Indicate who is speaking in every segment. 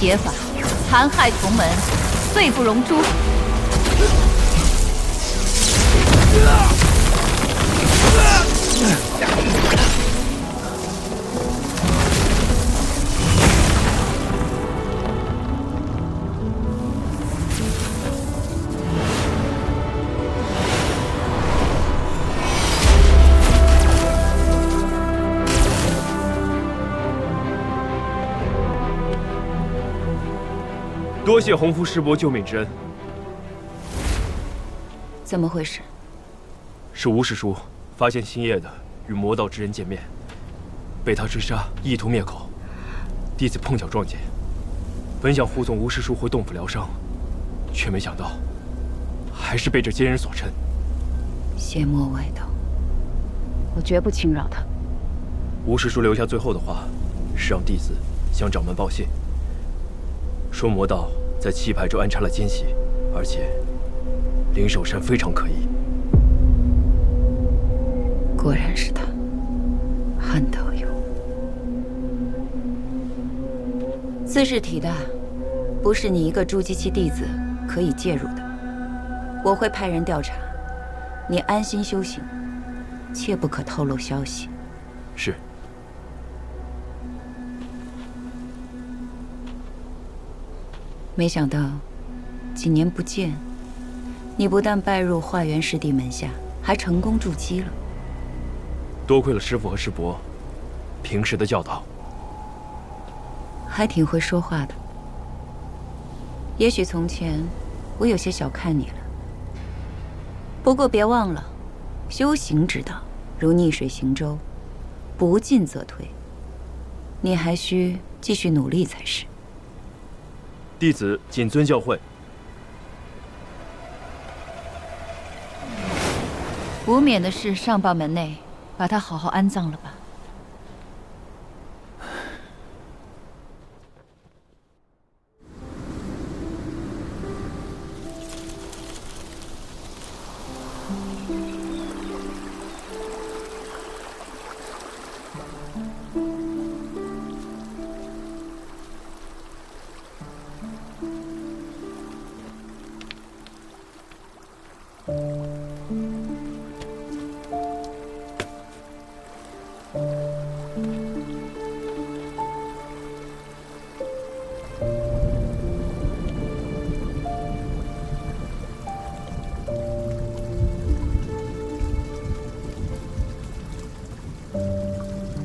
Speaker 1: 邪法，残害同门，罪不容诛。
Speaker 2: 多谢洪福师伯救命之恩。
Speaker 1: 怎么回事？
Speaker 2: 是吴师叔发现星夜的与魔道之人见面，被他追杀，意图灭口。弟子碰巧撞见，本想护送吴师叔回洞府疗伤，却没想到还是被这奸人所趁。
Speaker 1: 邪魔外道，我绝不轻饶他。
Speaker 2: 吴师叔留下最后的话，是让弟子向掌门报信，说魔道在棋牌中安插了奸细，而且灵首山非常可疑。
Speaker 1: 果然是他，汉道友。此事体大，不是你一个筑基期弟子可以介入的。我会派人调查，你安心修行，切不可透露消息。
Speaker 2: 是。
Speaker 1: 没想到，几年不见，你不但拜入化元师弟门下，还成功筑基了。
Speaker 2: 多亏了师父和师伯平时的教导，
Speaker 1: 还挺会说话的。也许从前我有些小看你了，不过别忘了，修行之道如逆水行舟，不进则退。你还需继续努力才是。
Speaker 2: 弟子谨遵教诲。
Speaker 1: 吴冕的事上报门内，把他好好安葬了吧。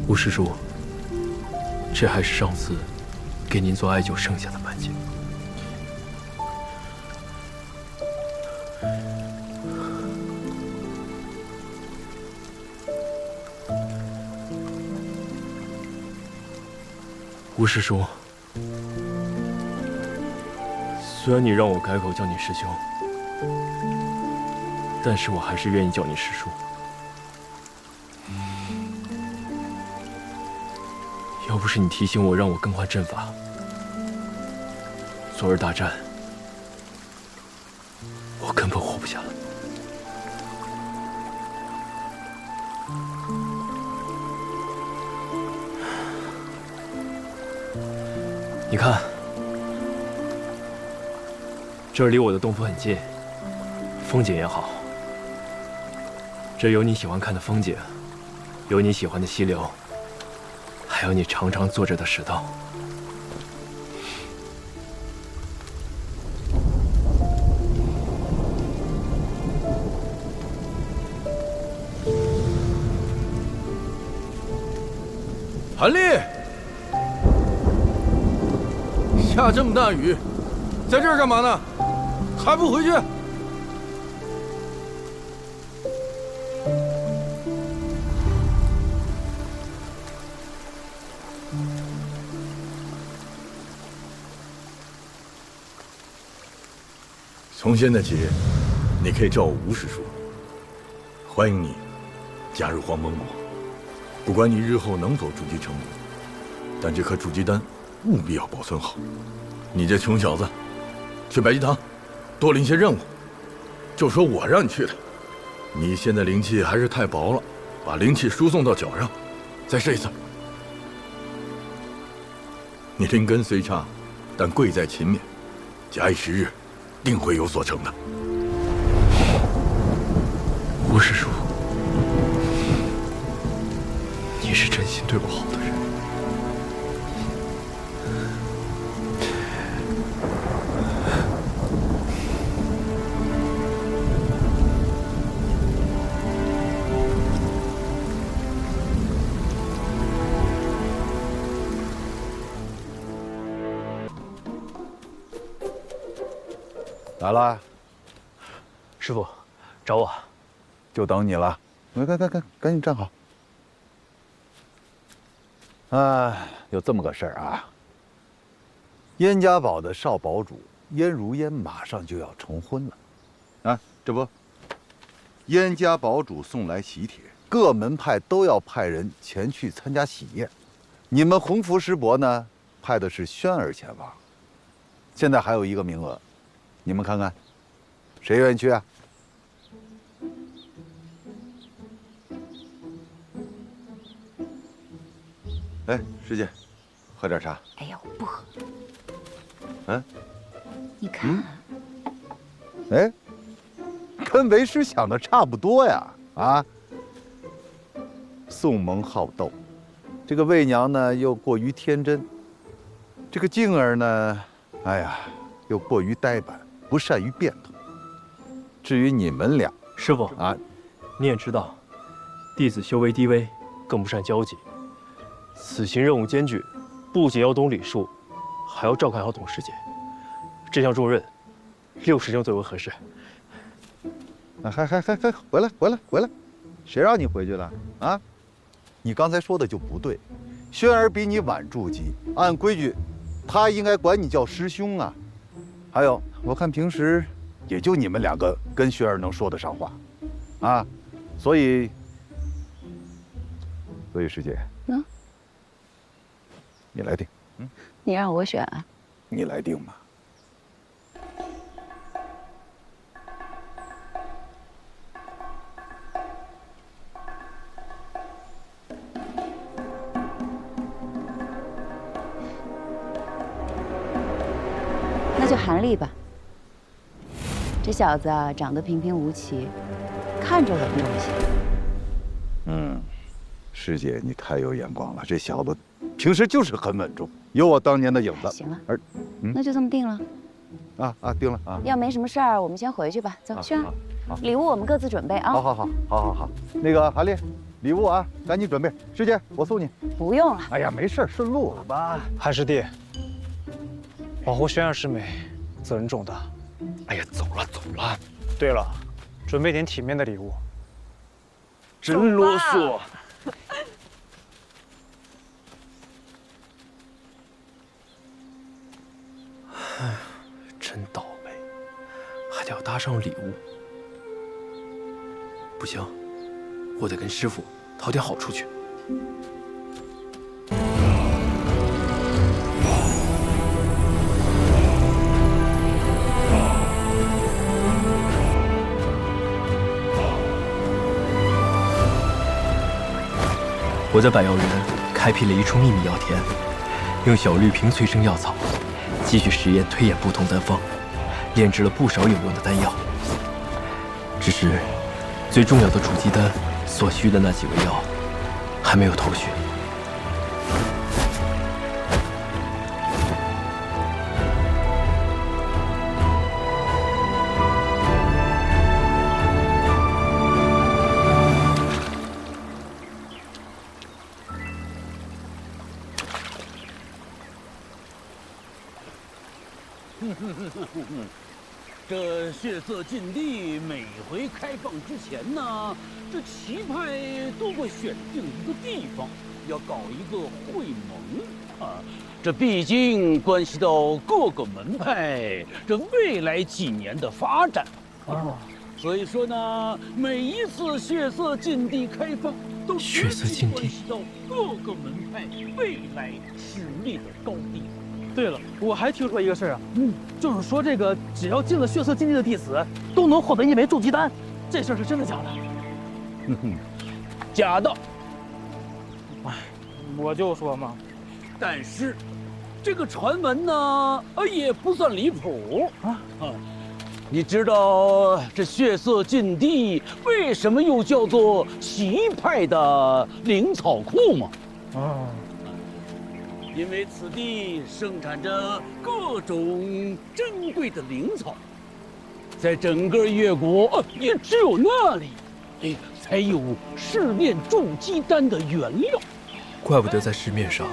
Speaker 2: 吴师叔，这还是上次给您做艾灸剩下的半截。吴师叔，虽然你让我改口叫你师兄，但是我还是愿意叫你师叔。要不是你提醒我，让我更换阵法，昨日大战，我根本活不下了。你看，这儿离我的洞府很近，风景也好。这有你喜欢看的风景，有你喜欢的溪流，还有你常常坐着的石头。
Speaker 3: 韩立，下这么大雨，在这儿干嘛呢？还不回去？从现在起，你可以叫我吴师叔。欢迎你加入黄蒙国。不管你日后能否筑基成功，但这颗筑基丹务必要保存好。你这穷小子，去百济堂多领些任务，就说我让你去的。你现在灵气还是太薄了，把灵气输送到脚上，再试一次。你灵根虽差，但贵在勤勉，假以时日，定会有所成的。
Speaker 2: 吴师叔，你是真心对我好的人。
Speaker 4: 来了，
Speaker 2: 师傅，找我。
Speaker 4: 就等你了。赶紧站好。有这么个事儿啊。燕家堡的少堡主燕如烟马上就要成婚了，啊，这不，燕家堡主送来喜帖，各门派都要派人前去参加喜宴。你们鸿福师伯呢，派的是轩儿前往。现在还有1个名额，你们看看，谁愿意去啊？哎，师姐，喝点茶。
Speaker 1: 哎呀，我不喝。
Speaker 4: 嗯，
Speaker 1: 你看，
Speaker 4: 哎，跟为师想的差不多呀！啊，宋蒙好斗，这个魏娘呢又过于天真，这个静儿呢，哎呀，又过于呆板，不善于变通。至于你们俩，
Speaker 2: 师傅
Speaker 4: 啊，
Speaker 2: 你也知道，弟子修为低微，更不善交际。此行任务艰巨，不仅要懂礼数，还要照看好董师姐。这项重任，6师兄最为合适。
Speaker 4: 还，回来！谁让你回去了啊？你刚才说的就不对。轩儿比你晚筑基，按规矩，他应该管你叫师兄啊。还有，我看平时也就你们2个跟轩儿能说得上话，啊，所以师姐，你来定。
Speaker 1: 你让我选啊？
Speaker 4: 你来定吧。
Speaker 1: 那就韩立吧。这小子啊，长得平平无奇，看着稳重些。
Speaker 4: 师姐，你太有眼光了。这小子平时就是很稳重，有我当年的影子。
Speaker 1: 行了，那就这么定了。
Speaker 4: 定了啊。
Speaker 1: 要没什么事儿，我们先回去吧。走，轩儿，礼物我们各自准备啊。
Speaker 4: 好。那个韩丽，礼物啊，赶紧准备。师姐，我送你。
Speaker 1: 不用了。
Speaker 4: 哎呀，没事，顺路了吧。
Speaker 5: 韩师弟，保护轩儿师妹，责任重大。
Speaker 2: 哎呀，走了。
Speaker 5: 对了，准备点体面的礼物。
Speaker 2: 真啰嗦。哎，真倒霉，还得要搭上礼物。不行，我得跟师傅讨点好处去。我在百药园开辟了一处秘密药田，用小绿瓶催生药草，继续实验推演不同丹方，炼制了不少有用的丹药。只是最重要的筑基丹所需的那几味药，还没有头绪。
Speaker 6: 这血色禁地每回开放之前呢，这旗派都会选定一个地方，要搞一个会盟啊。这毕竟关系到各个门派这未来几年的发展啊。所以说呢，每一次血色禁地开放，都
Speaker 2: 血色禁地
Speaker 6: 关系到各个门派未来实力的高低。
Speaker 7: 对了，我还听说一个事儿啊，就是说这个只要进了血色禁地的弟子，都能获得1枚筑基丹，这事儿是真的假的？
Speaker 6: 假的。
Speaker 7: 哎，我就说嘛。
Speaker 6: 但是，这个传闻呢，也不算离谱啊。你知道这血色禁地为什么又叫做奇派的灵草库吗？因为此地生产着各种珍贵的灵草，在整个越国也只有那里，才有试炼筑基丹的原料。
Speaker 2: 怪不得在市面上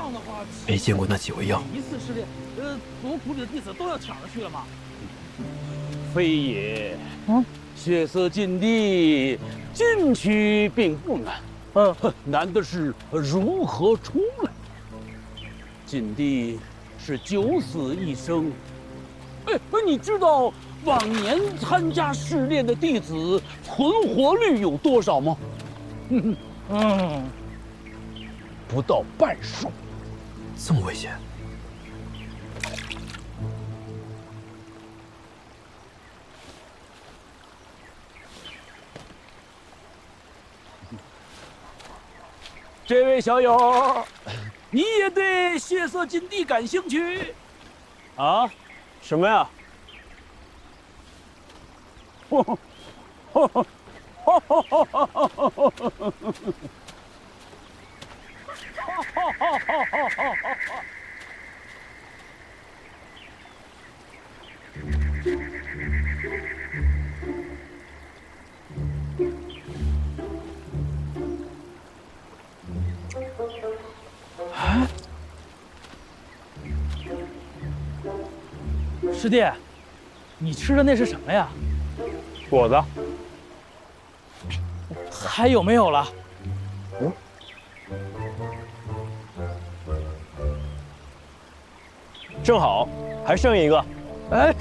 Speaker 2: 没见过那几味药。
Speaker 7: 一次试炼，族谱里的弟子都要抢着去了吗？
Speaker 6: 非也，血色禁地进去并不难，难的是如何出来。禁地是九死一生，你知道往年参加试炼的弟子存活率有多少吗？不到半数。
Speaker 2: 这么危险？
Speaker 6: 这位小友，你也对血色禁地感兴趣？
Speaker 8: 啊？什么呀？
Speaker 7: 师弟，你吃的那是什么呀？
Speaker 8: 果子。
Speaker 7: 还有没有了？
Speaker 8: 正好，还剩一个。
Speaker 7: 哎，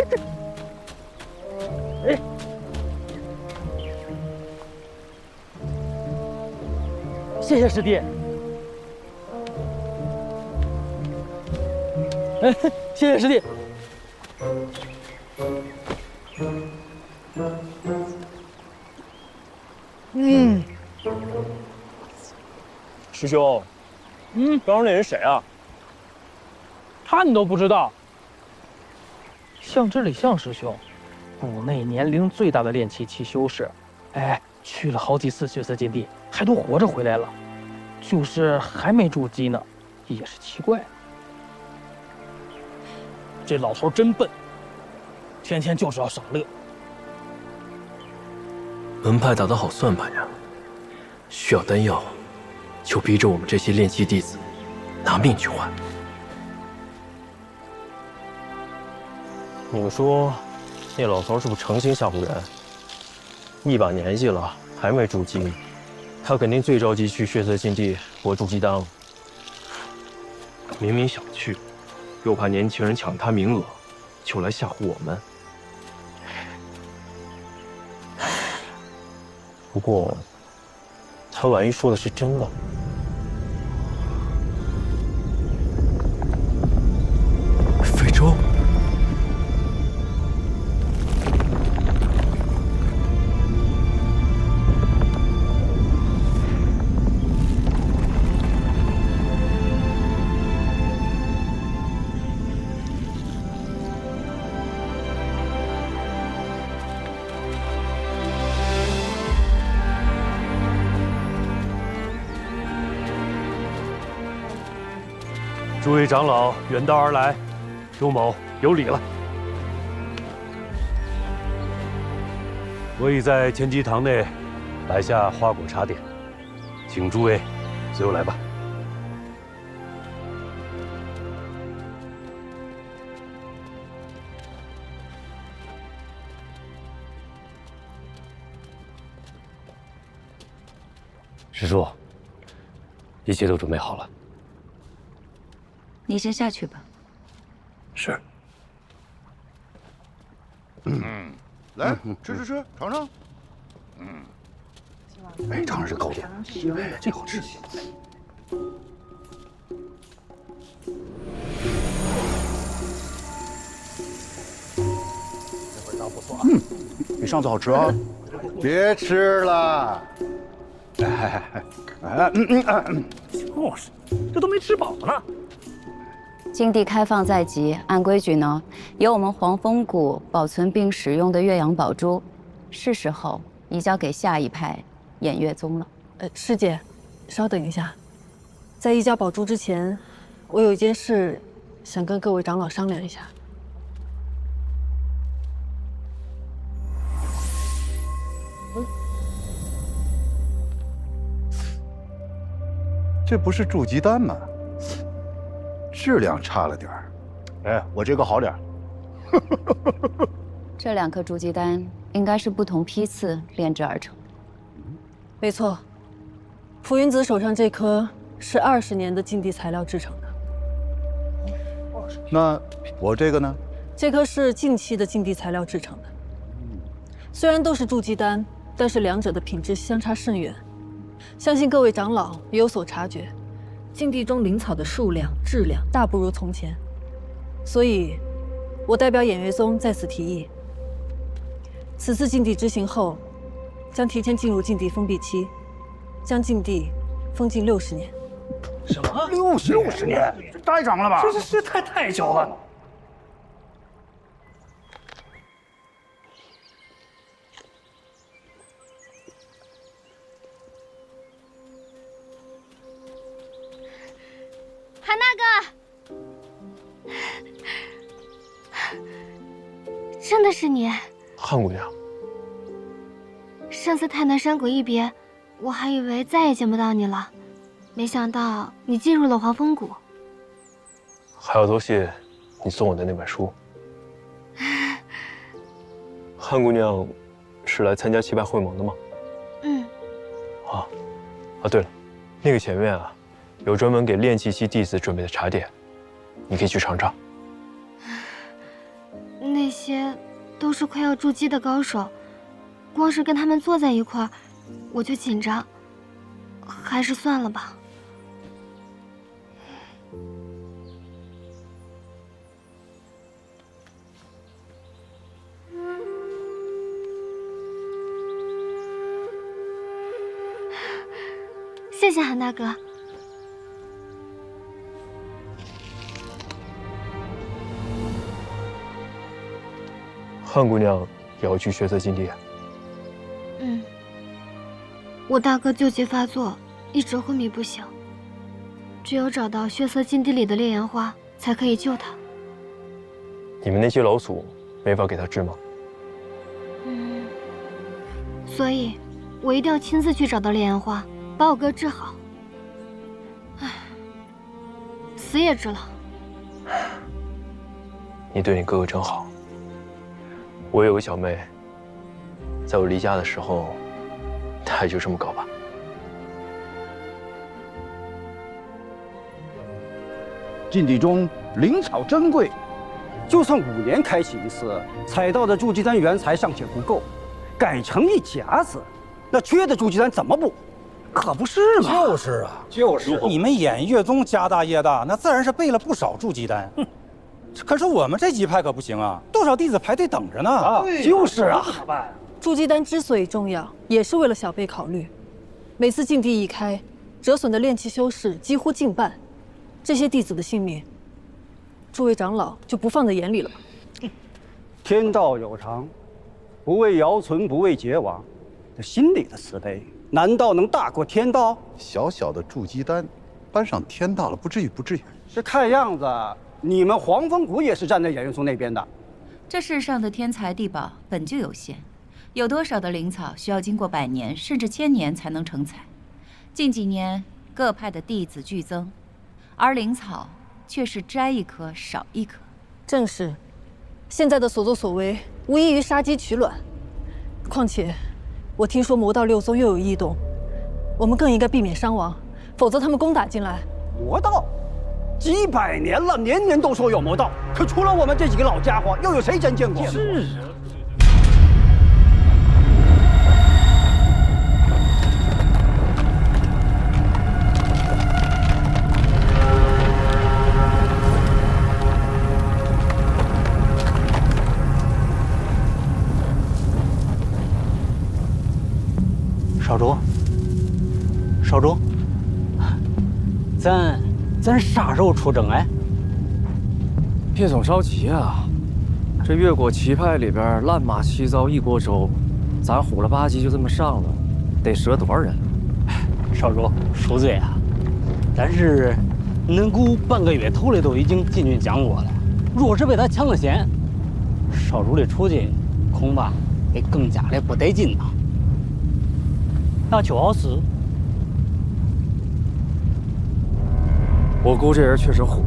Speaker 7: 谢谢师弟。谢谢师弟。
Speaker 8: 师兄，刚刚那人谁啊？
Speaker 7: 他你都不知道？向之礼向师兄，谷内年龄最大的炼气七修士，去了好几次血色禁地，还都活着回来了，就是还没筑基呢，也是奇怪。这老头真笨，天天就是要赏乐。
Speaker 2: 门派打得好算盘呀，需要丹药，就逼着我们这些炼气弟子拿命去换。
Speaker 8: 你们说，那老头是不是诚心吓唬人？一把年纪了还没筑基，他肯定最着急去血色禁地博筑基丹了。明明想去，又怕年轻人抢他名额，就来吓唬我们。不过，他万一说的是真的，
Speaker 2: 非洲。
Speaker 9: 诸位长老远道而来，周某有礼了。我已在前机堂内摆下花果茶点，请诸位随我来吧。师叔，一切都准备好了。
Speaker 1: 你先下去吧。
Speaker 2: 是。
Speaker 4: 来吃，尝尝。
Speaker 9: 尝尝这糕点，这好吃。
Speaker 10: 这味道不错，比上次好吃啊。
Speaker 4: 别吃了。
Speaker 7: 就是，这都没吃饱呢。
Speaker 1: 禁地开放在即，按规矩呢，由我们黄风谷保存并使用的岳阳宝珠，是时候移交给下一派偃月宗了。
Speaker 11: 师姐，稍等一下，在移交宝珠之前，我有一件事想跟各位长老商量一下。
Speaker 4: 这不是筑基丹吗？质量差了点儿。
Speaker 10: 哎，我这个好点儿。
Speaker 1: 这2颗筑基丹应该是不同批次炼制而成。
Speaker 11: 没错，蒲云子手上这颗是20年的禁地材料制成的。
Speaker 4: 那我这个呢？
Speaker 11: 这颗是近期的禁地材料制成的。虽然都是筑基丹，但是两者的品质相差甚远。相信各位长老也有所察觉，禁地中灵草的数量、质量大不如从前。所以，我代表偃月宗在此提议，此次禁地执行后，将提前进入禁地封闭期，将禁地封禁60年。
Speaker 10: 什么？60年？这太长了吧？
Speaker 7: 这太久了。
Speaker 12: 韩大哥，真的是你，
Speaker 8: 汉姑娘。
Speaker 12: 上次太南山谷一别，我还以为再也见不到你了，没想到你进入了黄风谷。
Speaker 8: 还要多谢你送我的那本书。汉姑娘是来参加棋派会盟的吗？
Speaker 12: 嗯。
Speaker 8: 对了，那个前面啊，有专门给炼气系弟子准备的茶点，你可以去尝尝。
Speaker 12: 那些都是快要筑基的高手，光是跟他们坐在一块儿，我就紧张，还是算了吧。谢谢韩大哥。
Speaker 8: 汉姑娘也要去血色禁地。
Speaker 12: 嗯，我大哥旧疾发作，一直昏迷不醒，只有找到血色禁地里的烈阳花，才可以救他。
Speaker 8: 你们那些老祖没法给他治吗？
Speaker 12: 所以，我一定要亲自去找到烈阳花，把我哥治好。唉，死也治了。
Speaker 8: 你对你哥哥真好。我有个小妹，在我离家的时候，她也就这么搞吧。
Speaker 10: 禁地中灵草珍贵，就算5年开启一次，采到的筑基丹原材尚且不够，改成一甲子，那缺的筑基丹怎么补？可不是嘛！
Speaker 13: 就是你们偃月宗家大业大，那自然是备了不少筑基丹。可是我们这几派可不行啊，多少弟子排队等着呢。
Speaker 10: 就是啊，
Speaker 7: 怎么办？
Speaker 11: 筑基丹之所以重要，也是为了小辈考虑。每次禁地一开，折损的炼气修士几乎近半，这些弟子的性命，诸位长老就不放在眼里了吧？
Speaker 10: 天道有常，不为尧存，不为桀亡，这心里的慈悲，难道能大过天道？
Speaker 4: 小小的筑基丹，搬上天道了，不至于，不至于。
Speaker 10: 这看样子，你们黄风谷也是站在偃月宗那边的。
Speaker 1: 这世上的天材地宝本就有限，有多少的灵草需要经过100年甚至1000年才能成材？近几年各派的弟子剧增，而灵草却是摘一颗少一颗。
Speaker 11: 正是，现在的所作所为无异于杀鸡取卵。况且，我听说魔道6宗又有异动，我们更应该避免伤亡，否则他们攻打进来。
Speaker 10: 魔道？几百年了，年年都说有魔道，可除了我们这几个老家伙，又有谁真见过？
Speaker 7: 是啊。
Speaker 10: 少主，少主，咱啥时候出征哎？
Speaker 8: 别总着急啊，这越国旗派里边乱马七糟一锅粥，咱虎了吧唧就这么上了，得折多少人？
Speaker 6: 少主恕罪啊，但是恁姑半个月头里都已经进军讲过了，若是被他抢了先，少主的处境恐怕得更加的不得劲呐。
Speaker 5: 那就是，
Speaker 8: 我姑这人确实虎，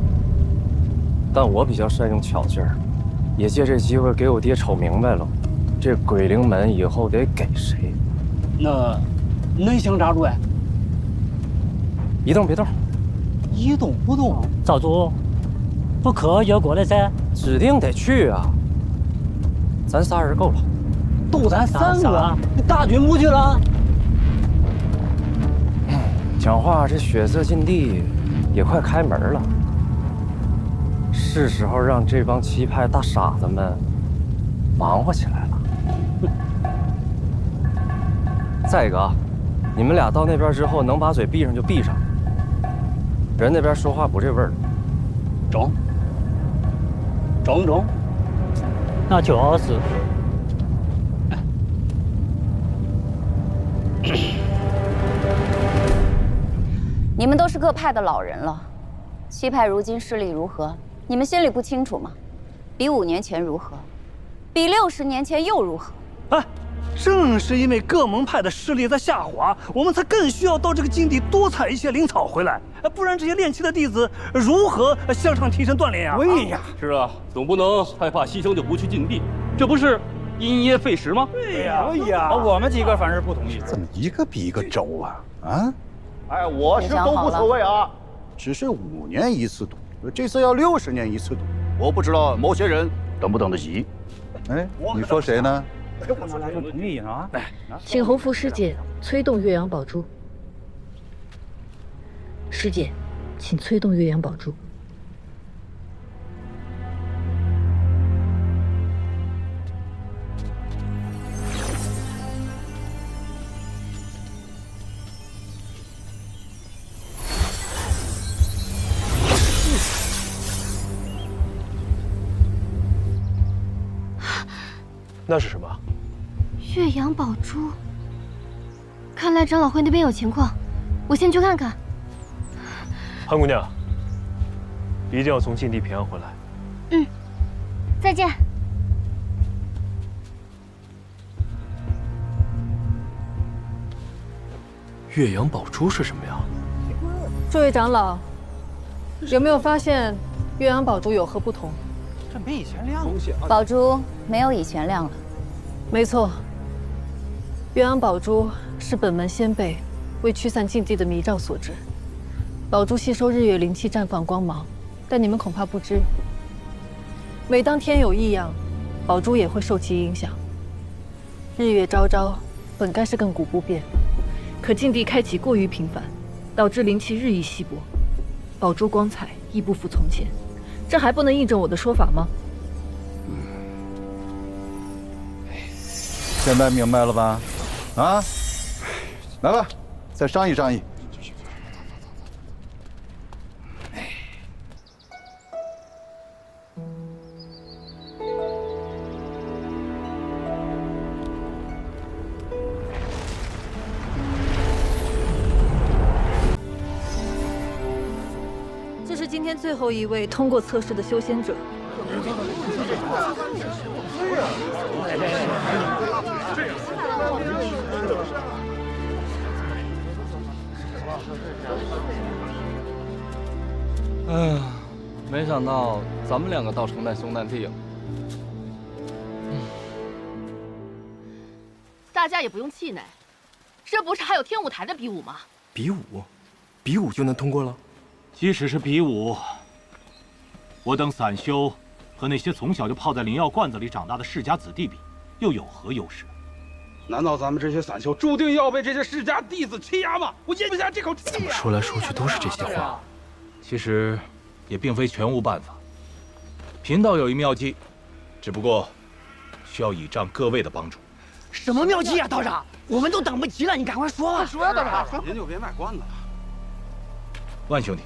Speaker 8: 但我比较善用巧劲儿，也借这机会给我爹瞅明白了，这鬼灵门以后得给谁。
Speaker 6: 那恁想咋着呀？
Speaker 8: 一动别动，
Speaker 6: 一动不动。
Speaker 5: 少主，不可越过来噻。
Speaker 8: 指定得去啊！咱仨人够了。
Speaker 6: 都咱3个，大军不去了。
Speaker 8: 讲话，这血色禁地也快开门了，是时候让这帮旗派大傻子们忙活起来了。再一个啊，你们俩到那边之后，能把嘴闭上就闭上，人那边说话不这味儿。
Speaker 6: 中。
Speaker 5: 那就是。
Speaker 1: 你们都是各派的老人了，七派如今势力如何？你们心里不清楚吗？比5年前如何？比60年前又如何？
Speaker 7: 哎，正是因为各门派的势力在下滑，我们才更需要到这个禁地多采一些灵草回来，不然这些练气的弟子如何向上提升锻炼呀？
Speaker 10: 对呀，
Speaker 14: 是啊，总不能害怕牺牲就不去禁地，这不是因噎废食吗？
Speaker 13: 对呀，我们几个反正不同意。
Speaker 4: 怎么一个比一个轴啊？啊？
Speaker 15: 哎，我是都无所谓啊，
Speaker 4: 只是5年一次赌，这次要60年一次赌，
Speaker 15: 我不知道某些人等不等得急。
Speaker 4: 哎，你说谁呢？
Speaker 13: 我就同意啊。
Speaker 11: 请洪福师姐催动岳阳宝珠。师姐，请催动岳阳宝珠。
Speaker 2: 那是什么？
Speaker 12: 岳阳宝珠。看来长老会那边有情况，我先去看看。
Speaker 2: 潘姑娘，一定要从禁地平安回来。
Speaker 12: 嗯，再见。
Speaker 2: 岳阳宝珠是什么呀？
Speaker 11: 诸位长老，有没有发现岳阳宝珠有何不同？
Speaker 13: 这没以前亮了。
Speaker 1: 宝珠没有以前亮了。
Speaker 11: 没错，岳阳宝珠是本门先辈为驱散禁地的迷障所制。宝珠吸收日月灵气，绽放光芒，但你们恐怕不知，每当天有异样，宝珠也会受其影响。日月昭昭，本该是亘古不变，可禁地开启过于频繁，导致灵气日益稀薄，宝珠光彩亦不复从前。这还不能印证我的说法吗？
Speaker 4: 现在明白了吧？啊，来吧，再商议商议。
Speaker 11: 这是今天最后一位通过测试的修仙者。
Speaker 16: 哎呀，没想到咱们2个倒承担兄难弟了。
Speaker 17: 大家也不用气馁，这不是还有天舞台的比武吗？
Speaker 2: 比武，比武就能通过了？
Speaker 6: 即使是比武，我等散修和那些从小就泡在灵药罐子里长大的世家子弟比，又有何优势？
Speaker 15: 难道咱们这些散修注定要被这些世家弟子欺压吗？我咽不下这口气呀！
Speaker 2: 怎么说来说去都是这些话？
Speaker 6: 其实也并非全无办法。贫道有一妙计，只不过需要倚仗各位的帮助。
Speaker 17: 什么妙计呀，道长？我们都等不及了，你赶快说吧。
Speaker 15: 说呀，道长，您就别卖关子了。
Speaker 6: 万兄弟，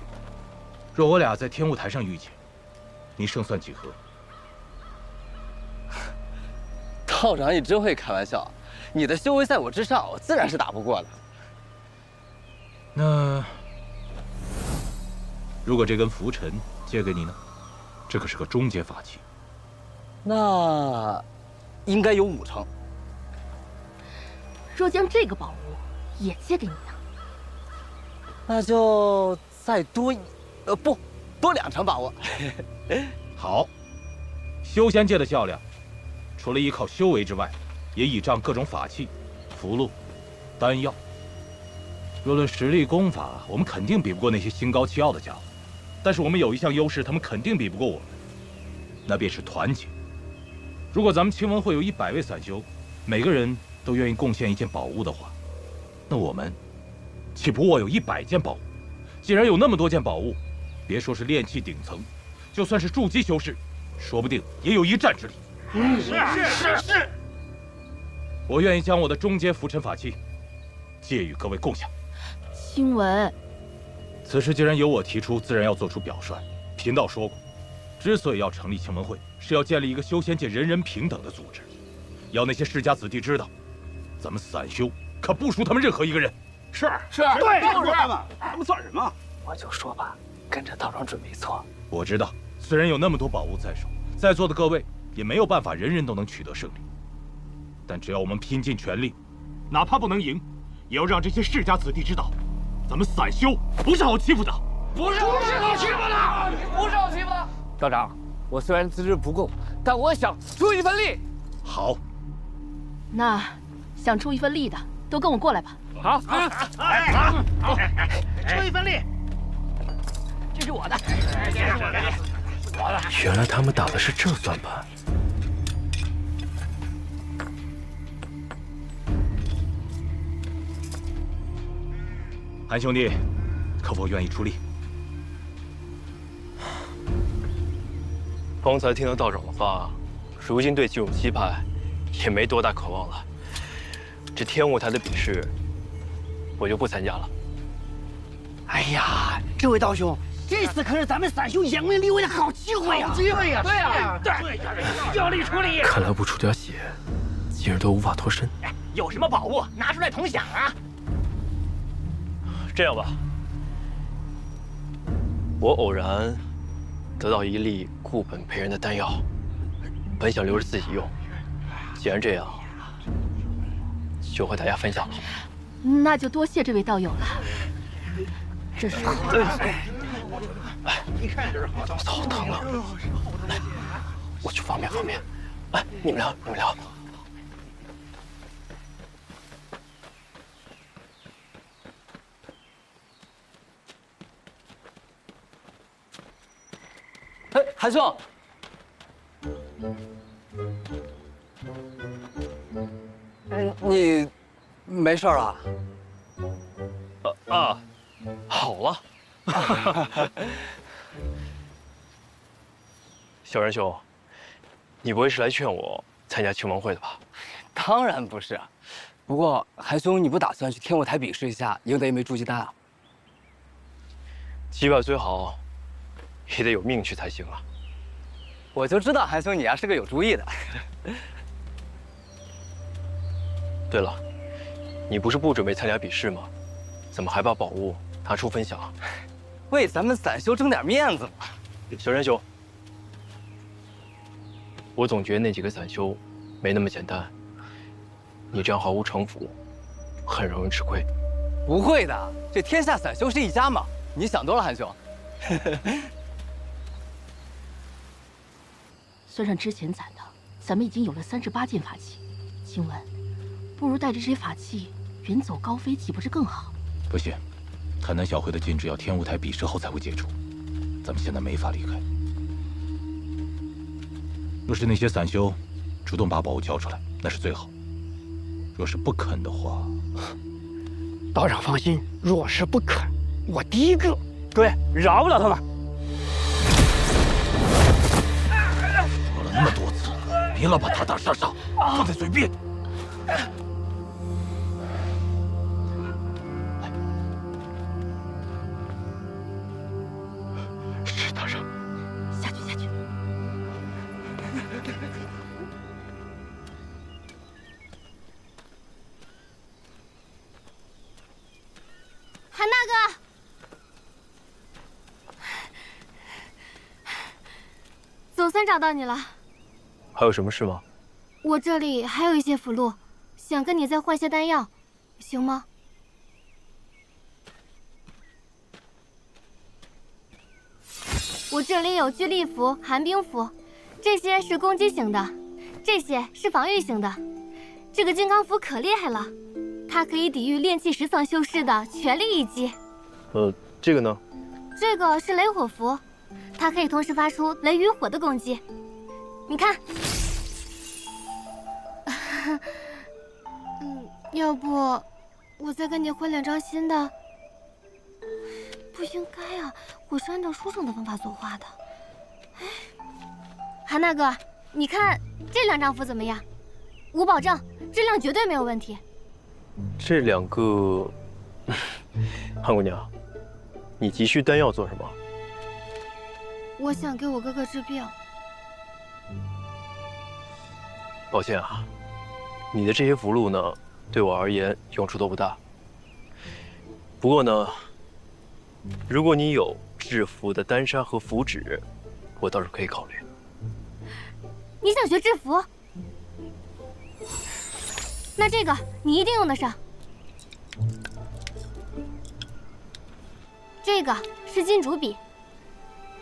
Speaker 6: 若我俩在天雾台上遇见，
Speaker 3: 你胜算几何？
Speaker 16: 道长，你真会开玩笑。你的修为在我之上，我自然是打不过的。
Speaker 3: 那如果这根拂尘借给你呢？这可是个中阶法器。
Speaker 16: 那应该有5成。
Speaker 17: 若将这个宝物也借给你呢？
Speaker 16: 那就再多不多2成把握。
Speaker 3: 好，修仙界的较量，除了依靠修为之外，也倚仗各种法器、符箓、丹药。若论实力功法，我们肯定比不过那些心高气傲的家伙。但是我们有一项优势，他们肯定比不过我们，那便是团结。如果咱们青文会有100位散修，每个人都愿意贡献一件宝物的话，那我们岂不握有100件宝物？既然有那么多件宝物，别说是炼气顶层，就算是筑基修士，说不定也有一战之力。是。我愿意将我的中阶拂尘法器借与各位共享。
Speaker 17: 青文，
Speaker 3: 此事既然由我提出，自然要做出表率。贫道说过，之所以要成立青文会，是要建立一个修仙界人人平等的组织，要那些世家子弟知道，咱们散修可不输他们任何一个人。
Speaker 6: 是，
Speaker 10: 对，
Speaker 6: 就是他们，他们算什么？
Speaker 7: 我就说吧，跟着道长准没错。
Speaker 3: 我知道，虽然有那么多宝物在手，在座的各位也没有办法人人都能取得胜利，但只要我们拼尽全力，哪怕不能赢，也要让这些世家子弟知道，咱们散修不是好欺负的。
Speaker 16: 不是好欺负的，不是好欺负的。道长，我虽然资质不够，但我想出一份力。
Speaker 3: 好，
Speaker 17: 那想出一份力的，都跟我过来吧。
Speaker 16: 好，
Speaker 7: 出一份力。
Speaker 17: 这是我的。
Speaker 2: 原来他们打的是这算盘。
Speaker 3: 韩兄弟，可否愿意出力？
Speaker 8: 方才听了道长的话，如今对金永七派也没多大渴望了。这天舞台的比试，我就不参加了。
Speaker 10: 哎呀，这位道兄，这次可是咱们散修扬名立万的好机会呀！
Speaker 7: 好机会呀！
Speaker 10: 对呀，
Speaker 7: 要力出力。
Speaker 2: 看来不出点血，今日都无法脱身。
Speaker 7: 有什么宝物拿出来同享啊！
Speaker 8: 这样吧，我偶然得到一粒固本培元的丹药，本想留着自己用。既然这样，就和大家分享了。
Speaker 17: 那就多谢这位道友了。这是
Speaker 7: 一看就是好。
Speaker 8: 好疼啊！来，我去方便。来，你们聊。
Speaker 16: 哎，韩兄，你没事啊？
Speaker 8: 好了。小仁兄，你不会是来劝我参加青文会的吧？
Speaker 16: 当然不是。不过韩兄，你不打算去天舞台比试一下，赢得一枚筑基丹啊？
Speaker 8: 击败最好，也得有命去才行啊。
Speaker 16: 我就知道韩兄你是个有主意的。
Speaker 8: 对了，你不是不准备参加比试吗？怎么还把宝物拿出分享？
Speaker 16: 为咱们散修争点面子嘛。
Speaker 8: 小仁兄，我总觉得那几个散修没那么简单。你这样毫无城府，很容易吃亏。
Speaker 16: 不会的，这天下散修是一家嘛。你想多了，韩兄。
Speaker 17: 算上之前攒的，咱们已经有了38件法器。请问，不如带着这些法器远走高飞，岂不是更好？
Speaker 3: 不行，海南小会的禁制要天舞台比试后才会解除，咱们现在没法离开。若是那些散修主动把宝物交出来，那是最好；若是不肯的话，
Speaker 10: 道长放心，若是不肯，我第一个。对，饶不了他们。
Speaker 3: 说了那么多次，别老把打打杀杀放在嘴边。
Speaker 17: 是道长，下去。
Speaker 12: 算找到你了。
Speaker 8: 还有什么事吗？
Speaker 12: 我这里还有一些符箓，想跟你再换些丹药，行吗？我这里有聚力符、寒冰符，这些是攻击型的，这些是防御型的。这个金刚符可厉害了，它可以抵御炼气10层修士的全力一击。
Speaker 8: 这个呢？
Speaker 12: 这个是雷火符，它可以同时发出雷与火的攻击。你看，要不我再跟你换2张新的？不应该啊，我是按照书上的方法作画的。哎，韩大哥，你看这2张符怎么样？我保证质量绝对没有问题。
Speaker 8: 这2个，韩姑娘，你急需丹药做什么？
Speaker 12: 我想给我哥哥治病。
Speaker 8: 抱歉啊，你的这些符箓呢，对我而言用处都不大。不过呢，如果你有制符的丹砂和符纸，我倒是可以考虑。
Speaker 12: 你想学制符？那这个你一定用得上。这个是金竹笔，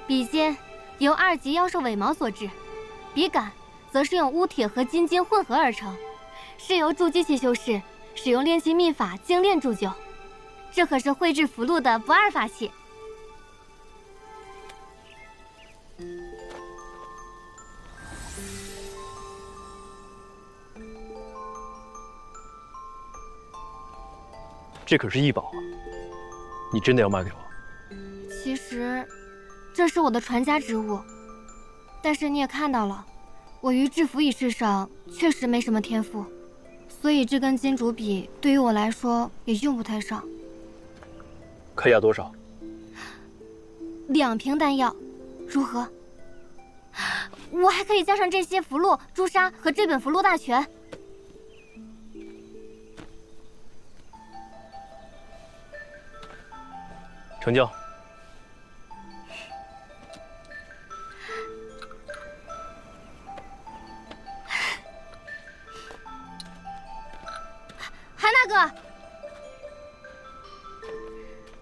Speaker 12: 笔尖由2级妖兽尾毛所制，笔杆则是用乌铁和金晶混合而成，是由筑基期修士使用炼气秘法精炼铸就。这可是绘制符箓的不二法器。
Speaker 8: 这可是异宝啊！你真的要卖给我？
Speaker 12: 其实，这是我的传家之物，但是你也看到了，我于制符一事上确实没什么天赋，所以这根金竹笔对于我来说也用不太上。
Speaker 8: 开价多少
Speaker 12: ？2瓶丹药，如何？我还可以加上这些符箓、朱砂和这本符箓大全。
Speaker 8: 成交。
Speaker 12: 韩大哥，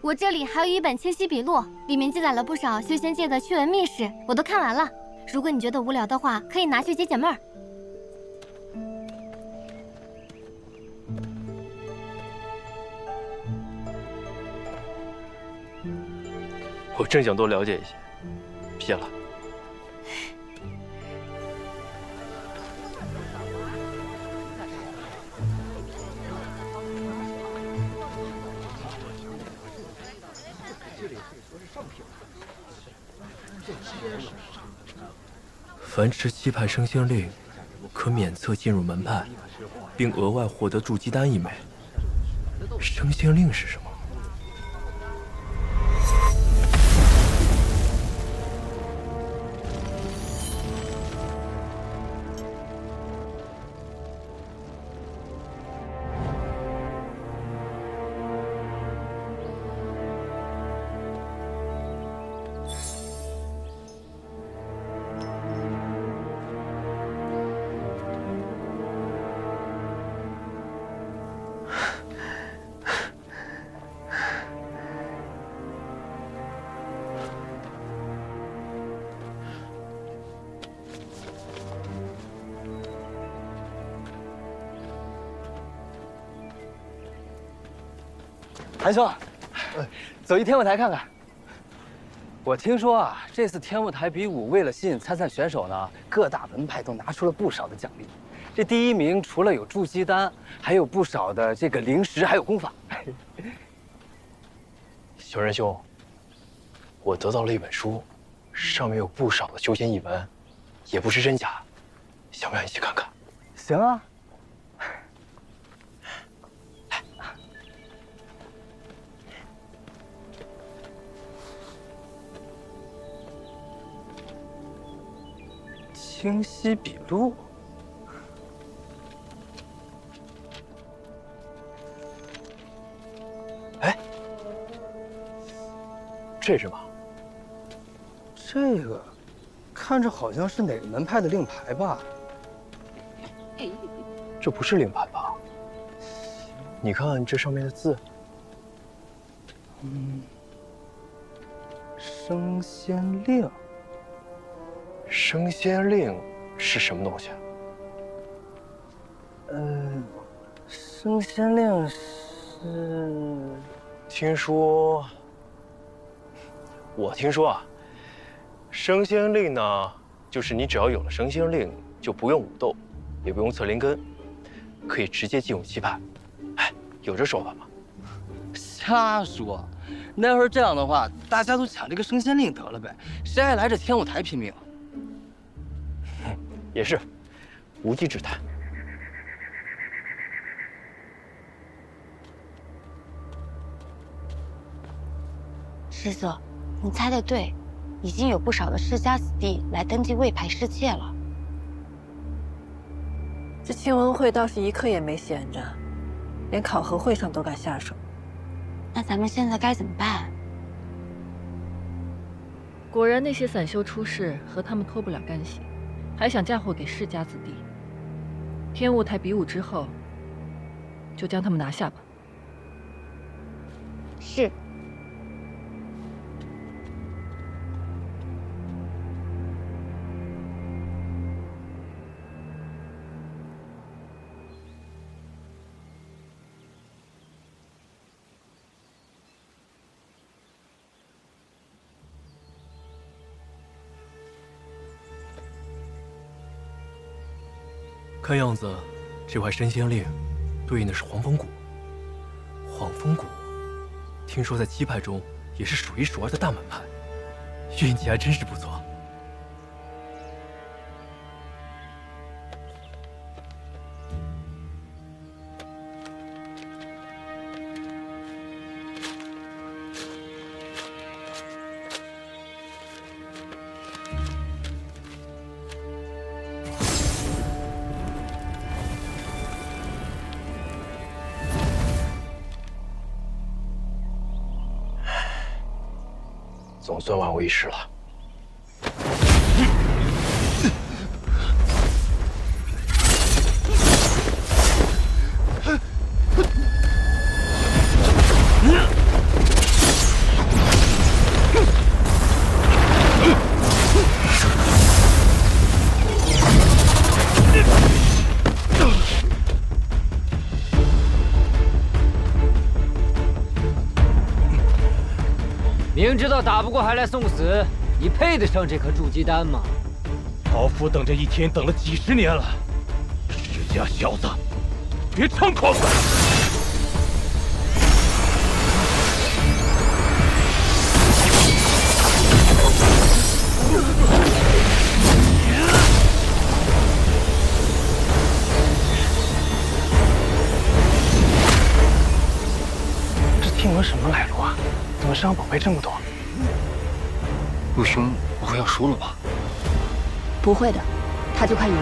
Speaker 12: 我这里还有一本清晰笔录，里面记载了不少修仙界的趣闻秘事，我都看完了。如果你觉得无聊的话，可以拿去解解闷儿。
Speaker 8: 我正想多了解一些，谢了。凡持7派升仙令，可免册进入门派，并额外获得筑基丹1枚。升仙令是什么？
Speaker 16: 韩兄，走一天舞台看看。我听说啊，这次天舞台比武为了吸引参赛选手呢，各大门派都拿出了不少的奖励。这第1名除了有筑基丹，还有不少的这个灵石，还有功法。
Speaker 8: 小仁兄，我得到了一本书，上面有不少的修仙译文，也不知真假，想不想一起看看？
Speaker 16: 行啊。清晰笔录，
Speaker 8: 哎，这是什么？
Speaker 16: 这个看着好像是哪个门派的令牌吧？
Speaker 8: 这不是令牌吧？你看这上面的字。
Speaker 16: 升仙令。
Speaker 8: 升仙令是什么东西啊？
Speaker 16: 升仙令是……
Speaker 8: 我听说啊，升仙令呢，就是你只要有了升仙令，就不用武斗，也不用测灵根，可以直接进入棋派。哎，有这说法吗？
Speaker 16: 瞎说！那要是这样的话，大家都抢这个升仙令得了呗，谁还来这天舞台拼命？
Speaker 8: 也是，无稽之谈。
Speaker 18: 师祖，你猜得对，已经有不少的世家子弟来登记魏牌侍妾了。
Speaker 11: 这庆文会倒是一刻也没闲着，连考核会上都敢下手。
Speaker 18: 那咱们现在该怎么办？
Speaker 11: 果然那些散修出事和他们脱不了干系，还想嫁祸给世家子弟。天雾台比武之后，就将他们拿下吧。
Speaker 18: 是。
Speaker 2: 看样子，这块升仙令对应的是黄风谷。黄风谷，听说在七派中也是数一数二的大门派，运气还真是不错。
Speaker 8: 总算万无一失了。
Speaker 19: 明知道打不过还来送死，你配得上这颗筑基丹吗？
Speaker 15: 老夫等这一天等了几十年了，世家小子，别猖狂！
Speaker 16: 这天文什么来路啊？怎么身上宝贝这么多？陆兄不会要输了吧？
Speaker 17: 不会的，他就快赢了。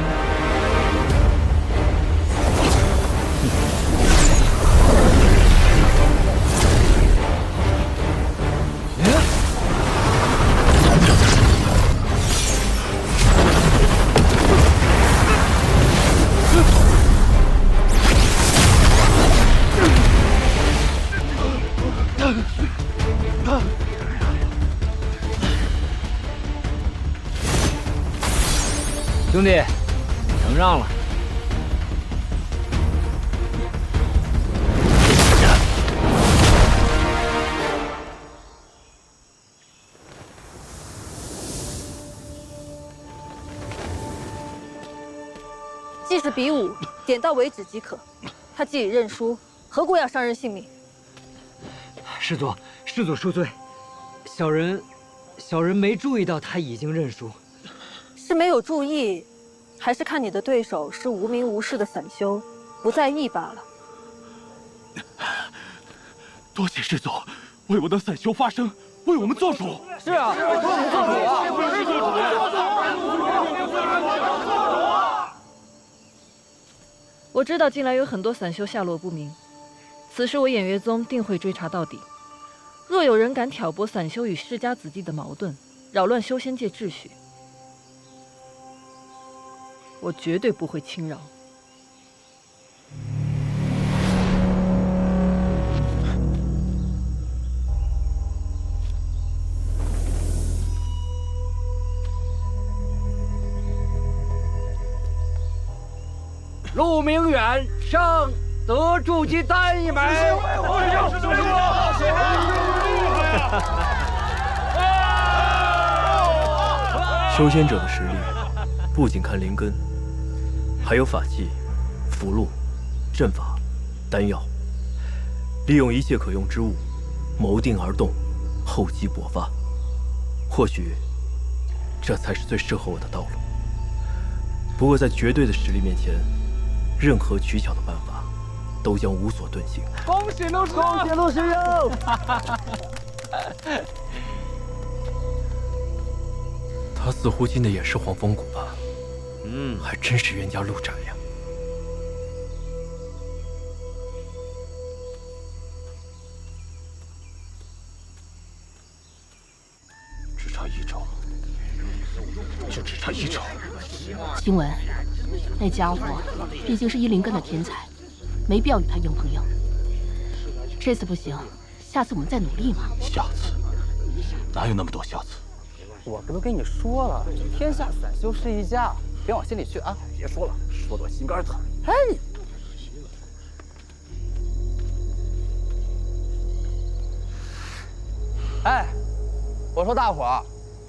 Speaker 19: 兄弟，承让了。
Speaker 11: 既是比武，点到为止即可。他既已认输，何故要伤人性命？
Speaker 19: 师祖恕罪，小人没注意到他已经认输。
Speaker 11: 是没有注意，还是看你的对手是无名无势的散修，不在意罢了。
Speaker 15: 多谢师祖为我的散修发声，为我们做主。
Speaker 19: 是啊，为我们做主
Speaker 11: 啊！我知道近来有很多散修下落不明，此事我偃月宗定会追查到底。若有人敢挑拨散修与世家子弟的矛盾，扰乱修仙界秩序，我绝对不会轻饶。
Speaker 19: 陆明远上，得筑基丹一枚。
Speaker 2: 修仙者的实力，不仅看灵根，还有法器、符箓、阵法、丹药，利用一切可用之物，谋定而动，厚积薄发。或许，这才是最适合我的道路。不过，在绝对的实力面前，任何取巧的办法，都将无所遁形。
Speaker 19: 恭喜陆师，恭喜陆师哟！
Speaker 2: 他似乎进的也是黄风谷吧？还真是冤家路窄呀。
Speaker 15: 只差一招，就只差一招。
Speaker 17: 晴雯，那家伙毕竟是一灵根的天才，没必要与他硬碰硬。这次不行，下次我们再努力嘛。
Speaker 15: 下次哪有那么多下次？
Speaker 16: 我不都跟你说了，天下散修是一家，别往心里去啊！别说了，说得我心肝疼。哎，哎，我说大伙儿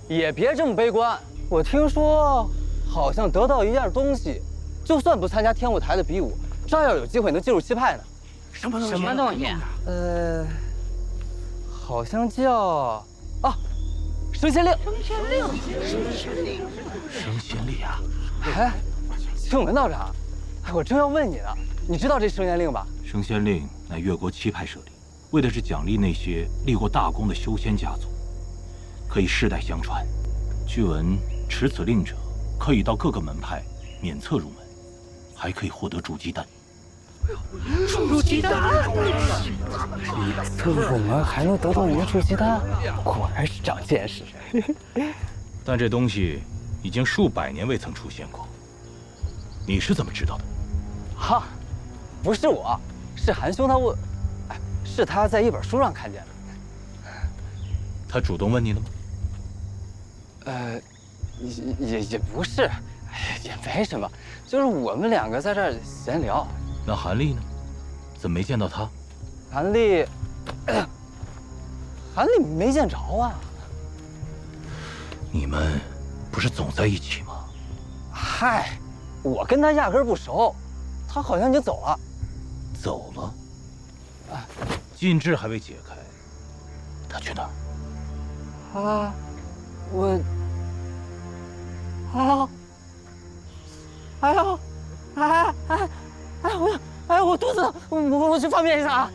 Speaker 16: 也别这么悲观。我听说好像得到一样东西，就算不参加天舞台的比武，照样有机会能进入七派呢。
Speaker 19: 什么东西？
Speaker 16: 好像叫升仙令。
Speaker 15: 升仙令啊！
Speaker 16: 哎，青文道长，我正要问你呢，你知道这升仙令吧？
Speaker 20: 升仙令乃越国七派设立，为的是奖励那些立过大功的修仙家族，可以世代相传。据闻持此令者，可以到各个门派免册入门，还可以获得筑基丹。
Speaker 19: 筑基丹，
Speaker 16: 这我们还能得到一个筑基丹，果然是长见识。
Speaker 20: 但这东西已经数百年未曾出现过，你是怎么知道的？
Speaker 16: 哈，不是我，是韩兄他问，是他在一本书上看见的。
Speaker 20: 他主动问你了吗？
Speaker 16: 也不是，也没什么，就是我们两个在这儿闲聊。
Speaker 20: 那韩立呢？怎么没见到他？
Speaker 16: 韩立没见着啊。
Speaker 20: 你们不是总在一起吗？
Speaker 16: 嗨，我跟他压根不熟，他好像已经走了。
Speaker 20: 走了？禁制还未解开，他去哪儿？
Speaker 16: 我肚子疼，我去方便一下啊。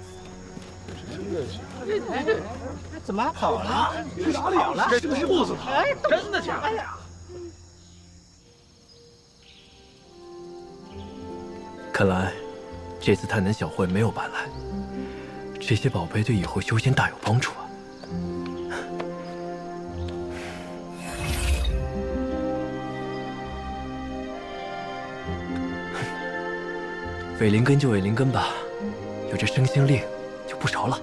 Speaker 19: 怎么跑了？去哪里了？这肚子疼，真的假的？哎呀！
Speaker 2: 看来这次探南小会没有白来，这些宝贝对以后修仙大有帮助啊。伪灵根就伪灵根吧，有这升仙令就不着了。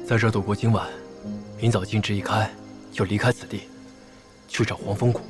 Speaker 2: 在这度过今晚，明早禁制一开，就离开此地，去找黄风谷。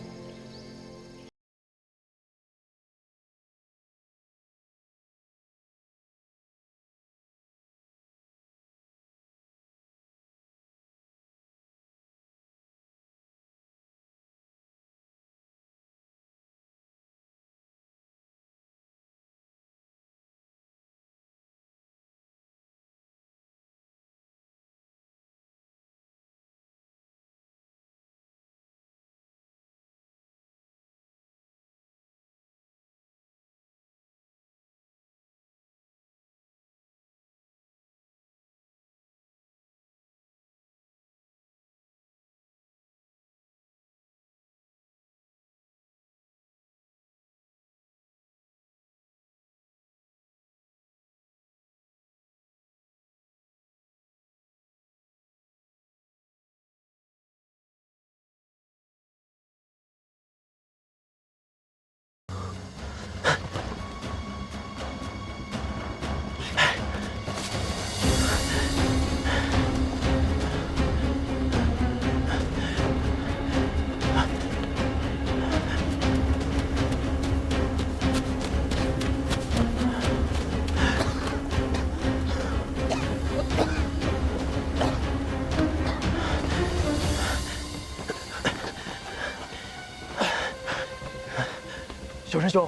Speaker 8: 九师兄，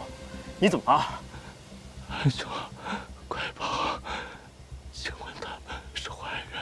Speaker 8: 你怎么了？
Speaker 15: 韩兄，快跑！请问他们是坏人？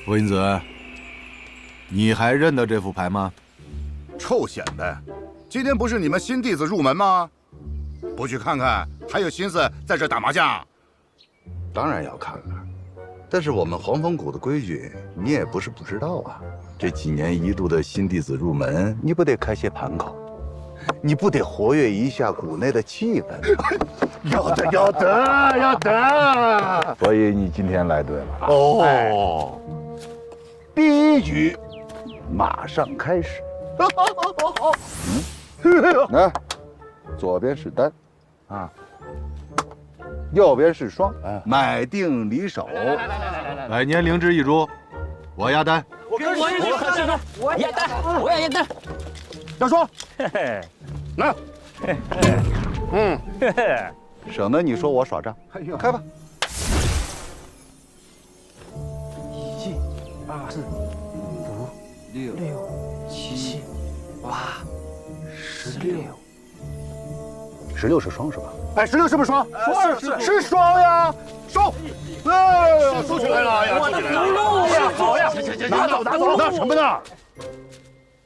Speaker 4: 傅英子，你还认得这副牌吗？
Speaker 21: 臭显摆！今天不是你们新弟子入门吗？不去看看，还有心思在这打麻将？
Speaker 4: 当然要看看，但是我们黄风谷的规矩，你也不是不知道啊。这几年一度的新弟子入门，你不得开些盘口，你不得活跃一下谷内的气氛？要得，要得，要得！所以你今天来对了。哦。第一局，马上开始。来，左边是单，啊，右边是双，买定离手。来年灵芝一株，我压单。
Speaker 16: 我压单，我也压单。
Speaker 4: 要双，
Speaker 16: 嘿嘿，
Speaker 4: 来，嘿嘿，省得你说我耍账。开吧。
Speaker 16: 1、2、4、5、6、7、8、16。
Speaker 4: 16是双是吧？
Speaker 21: 哎，16是不是双？是双呀，双！哎，收起来了呀，收起来了。好呀，拿走拿走，
Speaker 4: 拿什么呢？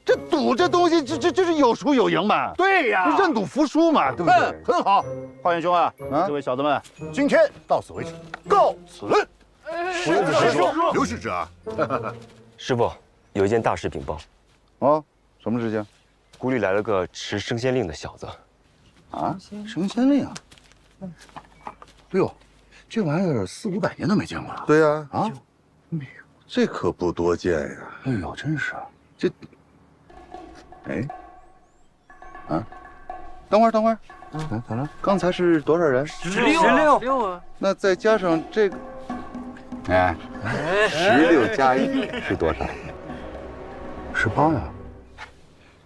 Speaker 4: 这赌这东西，这是有输有赢嘛？
Speaker 21: 对呀，
Speaker 4: 认赌服输嘛，对不对？
Speaker 21: 很好，华元兄啊，这位小子们，今天到此为止，告辞。师叔，刘使者，
Speaker 8: 师傅，有一件大事禀报。
Speaker 4: 哦，什么事情？
Speaker 8: 谷里来了个持升仙令的小子。
Speaker 4: 啊，升仙令啊！哎呦，这玩意儿400-500年都没见过了。对呀，啊，这可不多见呀。哎呦，真是这。哎，啊，等会儿，咋了？刚才是多少人
Speaker 16: ？16啊！
Speaker 4: 那再加上这个，哎，16加1是多少？18呀。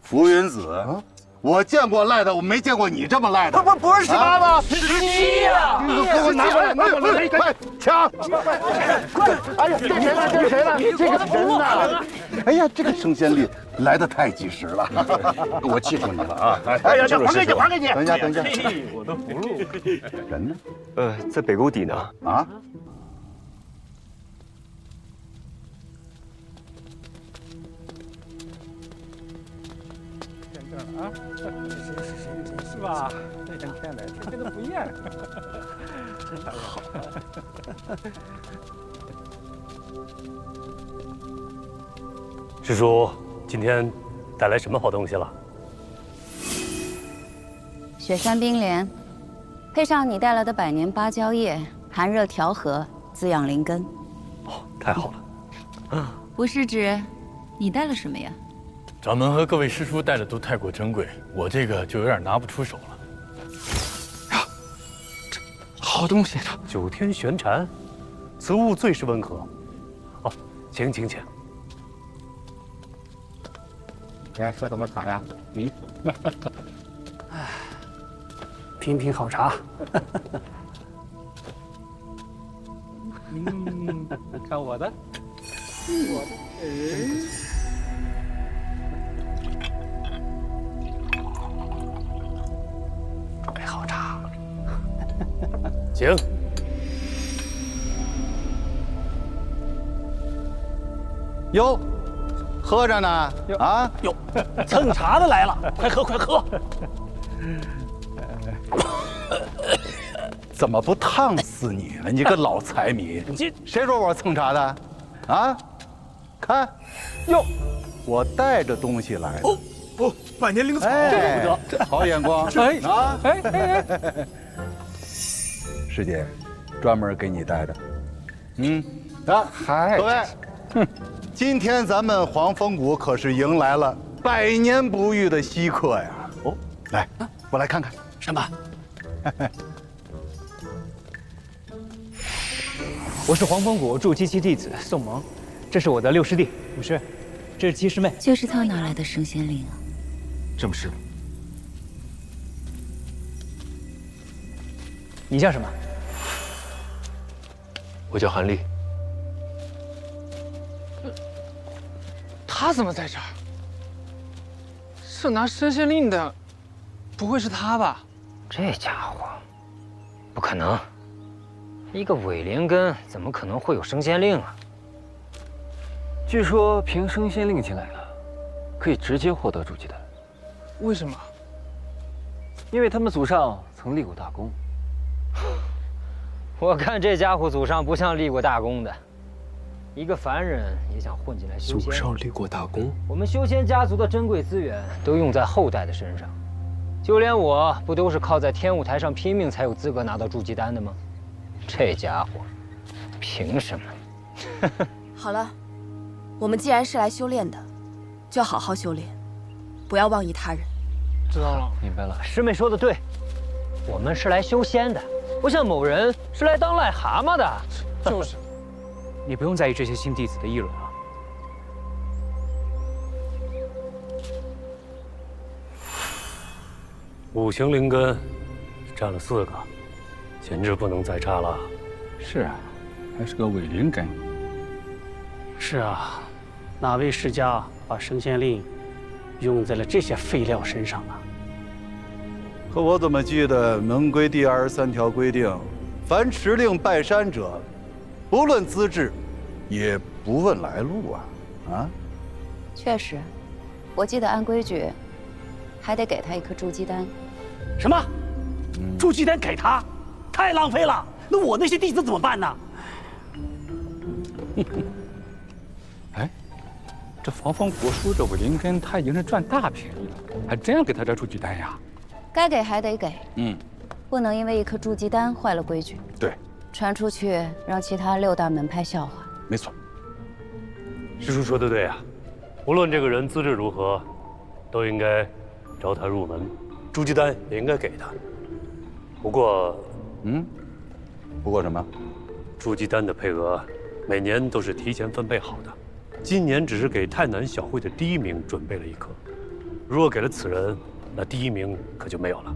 Speaker 4: 浮云子啊！我见过赖的，我没见过你这么赖的。不是18吗？17呀！给我拿过来！快抢！快！哎呀，这谁了？这个人呐！哎呀，这个升仙令来的太及时了，我记住你了啊！哎呀，还给你！等一下，
Speaker 8: 我的葫芦。
Speaker 4: 人呢？
Speaker 8: 在北沟底呢。
Speaker 4: 啊？
Speaker 7: 啊，是吧？天天的，天天都不厌。好。
Speaker 9: 师叔，今天带来什么好东西了？
Speaker 1: 雪山冰莲，配上你带来的百年芭蕉叶，寒热调和，滋养灵根。
Speaker 9: 哦，太好了。
Speaker 1: 不是指你带了什么呀？
Speaker 22: 掌门和各位师叔带的都太过珍贵，我这个就有点拿不出手了。
Speaker 9: 呀，这好东西！9天玄蝉，此物最是温和。哦，请。
Speaker 7: 哎，喝什么茶呀？哎，品好茶。看我的，准备好茶，
Speaker 9: 请。
Speaker 4: 哟，喝着呢啊！
Speaker 9: 哟，蹭茶的来了，快喝！
Speaker 4: 怎么不烫死你呢？你个老财迷！谁说我蹭茶的？啊？看，哟，我带着东西来的。
Speaker 21: 哦，百年灵草，
Speaker 4: 这
Speaker 21: 了
Speaker 4: 不得，好眼光！哎，师姐，专门给你带的。各位，今天咱们黄风谷可是迎来了100年不遇的稀客呀！哦，来，我来看看
Speaker 7: 什么？
Speaker 16: 我是黄风谷筑基期弟子宋萌，这是我的六师弟武士，这是七师妹。
Speaker 1: 这是他哪来的升仙令啊？
Speaker 2: 正是。
Speaker 16: 你叫什么？
Speaker 22: 我叫韩立。
Speaker 7: 他怎么在这儿？是拿升仙令的，不会是他吧？
Speaker 5: 这家伙，不可能！一个伪连根怎么可能会有升仙令啊？
Speaker 14: 据说凭升仙令进来的，可以直接获得筑基丹。
Speaker 7: 为什么？
Speaker 14: 因为他们祖上曾立过大功。
Speaker 5: 我看这家伙祖上不像立过大功的，一个凡人也想混进来修仙。
Speaker 2: 祖上立过大功？
Speaker 5: 我们修仙家族的珍贵资源都用在后代的身上，就连我不都是靠在天舞台上拼命才有资格拿到筑基丹的吗？这家伙，凭什么？
Speaker 23: 好了，我们既然是来修炼的，就好好修炼，不要妄议他人。
Speaker 7: 知道了，
Speaker 14: 明白了。
Speaker 5: 师妹说的对，我们是来修仙的，不像某人是来当癞蛤蟆的。
Speaker 7: 就是，
Speaker 16: 你不用在意这些新弟子的议论啊。
Speaker 9: 五行灵根占了4个，简直不能再差了。
Speaker 6: 是啊，还是个伪灵根。
Speaker 24: 是啊，哪位世家把升仙令用在了这些废料身上啊？
Speaker 4: 可我怎么记得盟规第23条规定，凡持令拜山者，不论资质，也不问来路啊！啊？
Speaker 1: 确实，我记得按规矩，还得给他一颗筑基丹。
Speaker 24: 什么？筑基丹给他？太浪费了！那我那些弟子怎么办呢？
Speaker 6: 哎，这防风国叔这伪灵根，他已经是赚大便宜了，还真要给他这筑基丹呀？
Speaker 1: 该给还得给，
Speaker 6: 嗯，
Speaker 1: 不能因为一颗筑基丹坏了规矩。
Speaker 6: 对，
Speaker 1: 传出去让其他6大门派笑话。
Speaker 6: 没错。
Speaker 9: 师叔说的对啊，无论这个人资质如何，都应该招他入门，筑基丹也应该给他。不过，
Speaker 4: 不过什么？
Speaker 9: 筑基丹的配额每年都是提前分配好的，今年只是给太南小会的第1名准备了1颗。如果给了此人，那第1名可就没有了。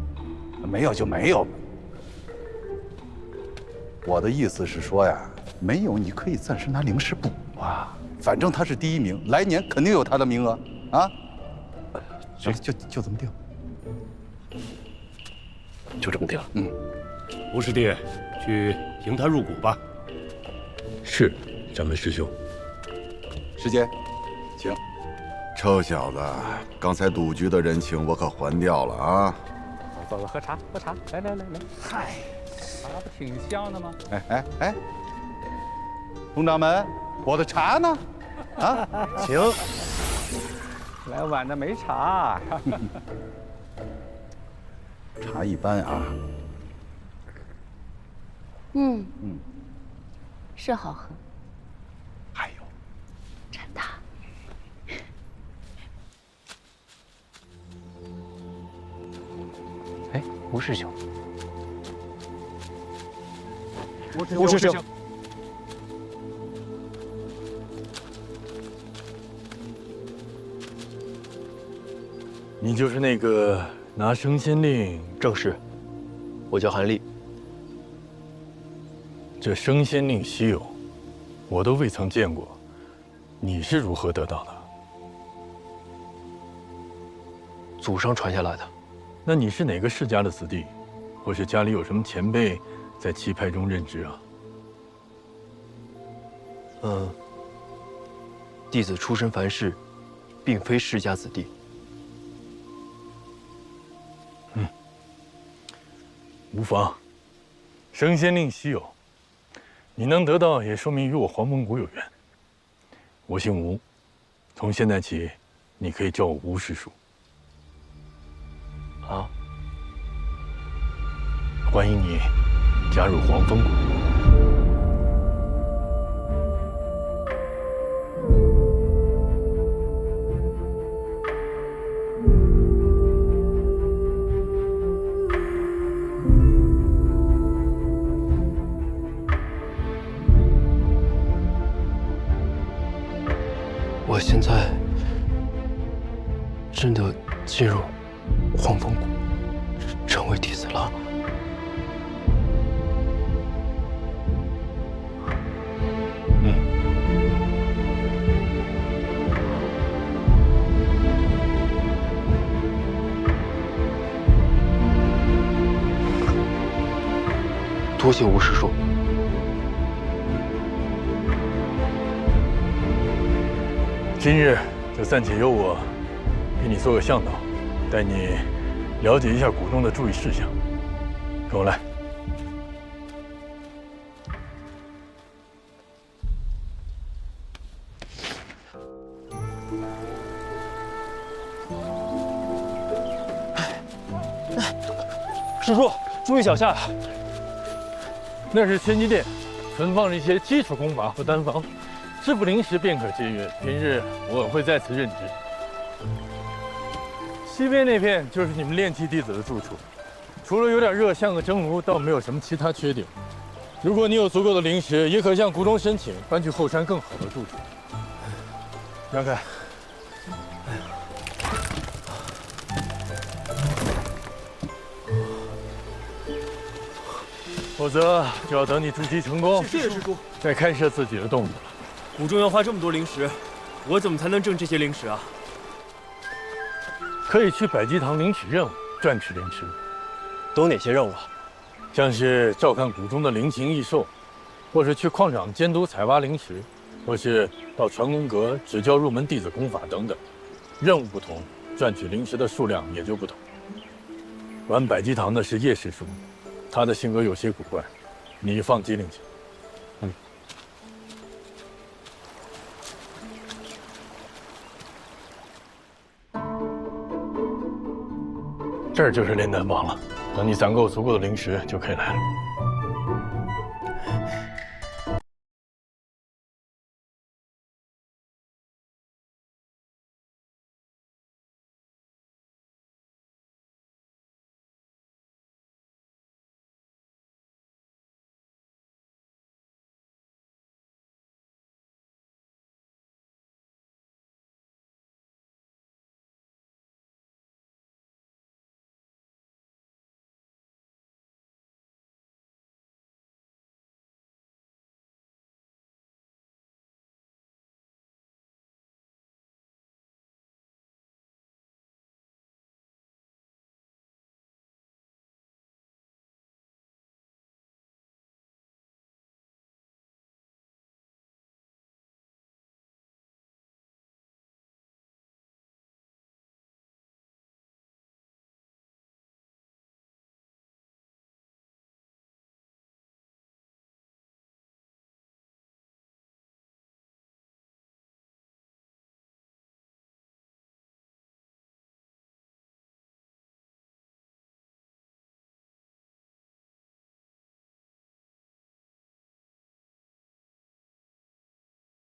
Speaker 4: 没有就没有。我的意思是说呀，没有你可以暂时拿灵石补啊，反正他是第1名，来年肯定有他的名额啊。行，就这么定。
Speaker 9: 就这么定了。吴师弟，去迎他入谷吧。
Speaker 2: 是，掌门师兄。
Speaker 4: 师姐，请。臭小子，刚才赌局的人情我可还掉了啊！
Speaker 6: 走了，喝茶，喝茶，来。嗨，茶不挺香的吗？
Speaker 4: 哎，佟掌门，我的茶呢？啊，请。
Speaker 6: 来晚的没茶。
Speaker 4: 茶一般啊。
Speaker 1: 是好喝。
Speaker 4: 还有，
Speaker 1: 真的。
Speaker 16: 哎，吴师兄，
Speaker 6: 吴师兄，
Speaker 2: 你就是那个拿升仙令？
Speaker 22: 正是，我叫韩立。
Speaker 2: 这升仙令稀有，我都未曾见过，你是如何得到的？
Speaker 22: 祖上传下来的。
Speaker 2: 那你是哪个世家的子弟，或是家里有什么前辈在七派中任职啊？
Speaker 22: 弟子出身凡世，并非世家子弟。
Speaker 2: 无妨，升仙令稀有，你能得到也说明与我黄风谷有缘。我姓吴，从现在起，你可以叫我吴师叔。
Speaker 22: 啊！
Speaker 2: 欢迎你加入黄风谷。现在真的进入黄风谷，成为弟子了。多谢吴师叔。
Speaker 22: 今日就暂且由我给你做个向导，带你了解一下谷中的注意事项。跟我来。
Speaker 8: 师叔，注意脚下。
Speaker 22: 那是仙机殿，存放着一些基础功法和丹方，师傅临时便可借阅。平日我会在此任职。西边那片就是你们炼气弟子的住处，除了有点热，像个蒸炉，倒没有什么其他缺点。如果你有足够的灵石，也可向谷中申请搬去后山更好的住处。让开。否则就要等你筑基成功，
Speaker 2: 谢谢师叔，
Speaker 22: 再开设自己的洞府了。
Speaker 2: 谷中要花这么多灵石，我怎么才能挣这些灵石啊？
Speaker 22: 可以去百济堂领取任务，赚取灵石。
Speaker 8: 都哪些任务啊？
Speaker 22: 像是照看谷中的灵禽异兽，或是去矿场监督采挖灵石，或是到传功阁指教入门弟子功法等等。任务不同，赚取灵石的数量也就不同。管百济堂的是叶师叔，他的性格有些古怪，你放机灵些。这儿就是炼丹房了，等你攒够足够的灵石，就可以来了。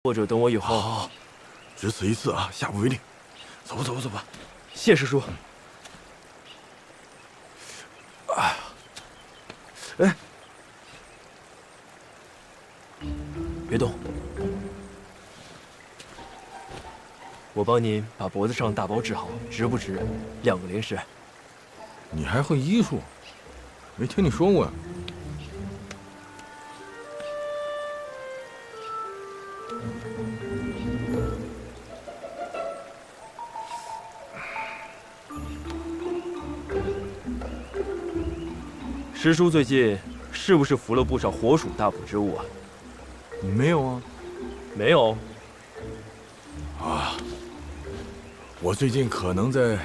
Speaker 2: 或者等我以后。
Speaker 21: 好，只此一次啊，下不为例。走吧，走吧，走吧。
Speaker 2: 谢师叔。
Speaker 21: 哎，
Speaker 2: 别动，我帮您把脖子上大包治好，值不值2个灵石？
Speaker 21: 你还会医术？没听你说过呀。
Speaker 2: 师叔最近是不是服了不少火属大补之物啊？
Speaker 21: 没有啊。
Speaker 2: 没有。
Speaker 21: 啊，我最近可能在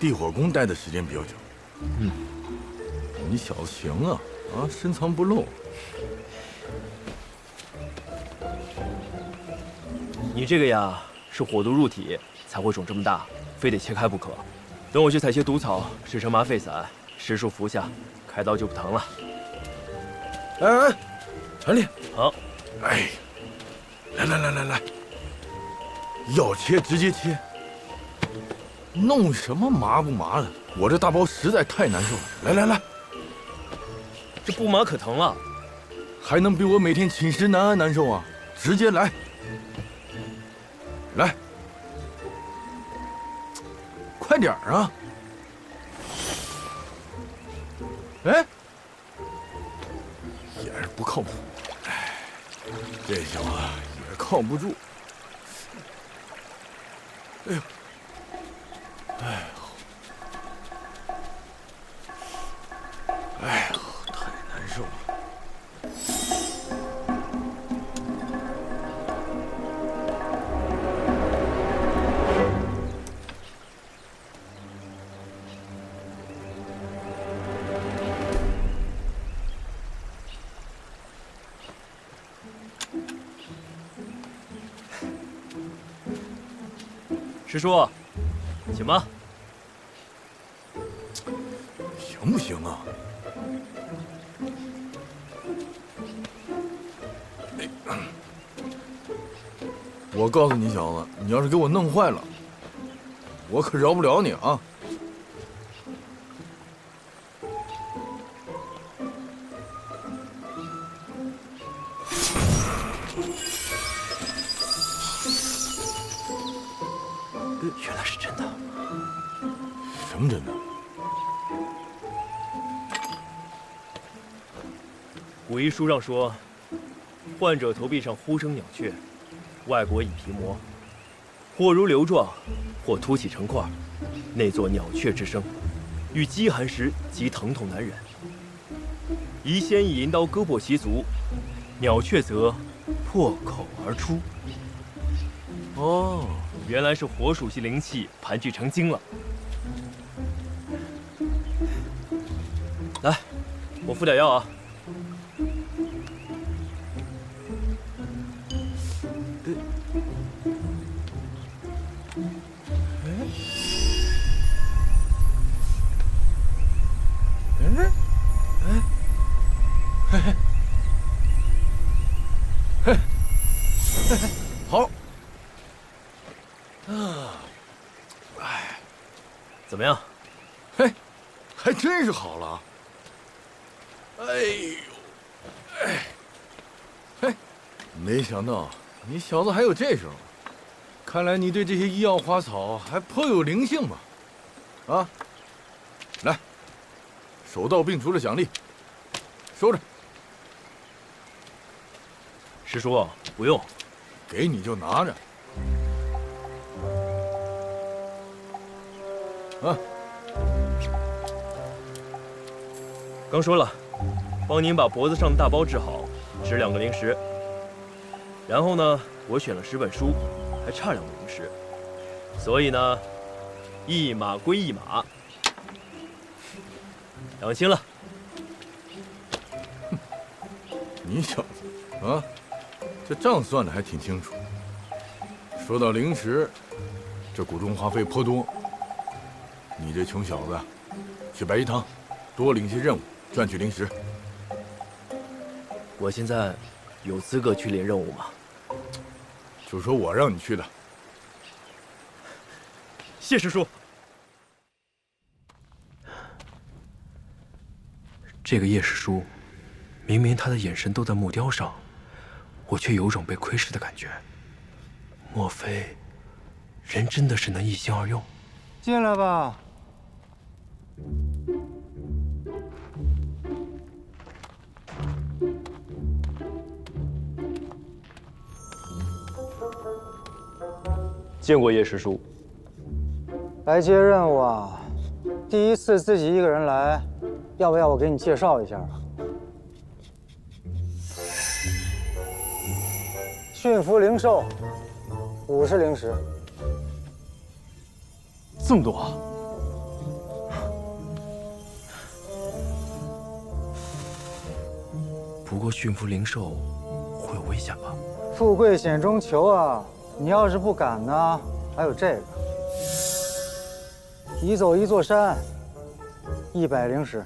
Speaker 21: 地火宫待的时间比较久。你小子行啊，深藏不露。
Speaker 2: 你这个呀，是火毒入体才会肿这么大，非得切开不可。等我去采些毒草，制成麻沸散，师叔服下，开刀就不疼了。
Speaker 21: 哎，传令。
Speaker 2: 好。
Speaker 21: 哎，来，要切直接切，弄什么麻不麻的？我这大包实在太难受了。来，
Speaker 2: 这不麻可疼了，
Speaker 21: 还能比我每天寝食难安难受啊？直接来。来，点啊！哎，也是不靠谱。哎，这小子也靠不住。哎呦，哎呦，哎呦，太难受了。
Speaker 2: 师叔，请吧。
Speaker 21: 行不行啊？我告诉你小子，你要是给我弄坏了，我可饶不了你啊！
Speaker 2: 原来是真的。
Speaker 21: 什么真的？
Speaker 2: 古医书上说，患者头壁上忽生鸟雀，外国以皮膜，或如瘤状，或凸起成块，内作鸟雀之声，遇饥寒时即疼痛难忍。宜先以银刀割破其足，鸟雀则破口而出。哦，原来是火属性灵气盘踞成精了。来，我敷点药啊。
Speaker 21: 好。啊，哎，
Speaker 2: 怎么样？
Speaker 21: 嘿，还真是好了。哎呦，哎，嘿，没想到你小子还有这手，看来你对这些医药花草还颇有灵性嘛。啊，来，手到病除的奖励，收着。
Speaker 2: 师叔，不用，
Speaker 21: 给你就拿着。啊，
Speaker 2: 刚说了，帮您把脖子上的大包治好，吃2个零食。然后呢，我选了10本书，还差2个零食，所以呢，一码归一码，两清了。
Speaker 21: 你小子啊，这账算得还挺清楚。说到零食，这谷中花费颇多。你这穷小子，去白衣堂多领些任务，赚取零食。
Speaker 2: 我现在有资格去领任务吗？
Speaker 21: 就说我让你去的。
Speaker 2: 谢师叔。这个叶师叔，明明他的眼神都在木雕上，我却有种被窥视的感觉。莫非，人真的是能一心二用？
Speaker 3: 进来吧。
Speaker 2: 见过叶师叔。
Speaker 3: 来接任务啊？第一次自己一个人来，要不要我给你介绍一下啊？驯服灵兽，50灵石。
Speaker 2: 这么多啊！不过驯服灵兽会有危险吧？
Speaker 3: 富贵险中求啊！你要是不敢呢，还有这个，移走一座山，100灵石。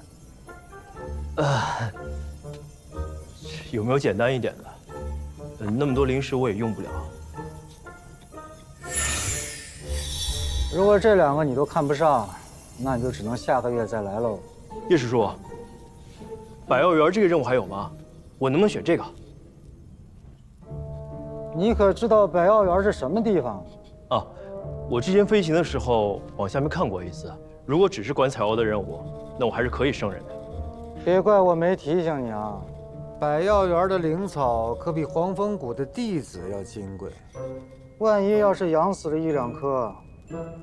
Speaker 2: 有没有简单一点的？那么多灵石我也用不了。
Speaker 3: 如果这2个你都看不上，那你就只能下个月再来喽。
Speaker 2: 叶师叔，百药园这个任务还有吗？我能不能选这个？
Speaker 3: 你可知道百药园是什么地方？
Speaker 2: 啊，
Speaker 8: 我之前飞行的时候往下面看过一次，如果只是管采药的任务，那我还是可以胜任的。
Speaker 3: 别怪我没提醒你啊！百药园的灵草可比黄风谷的弟子要金贵，万一要是养死了1、2颗，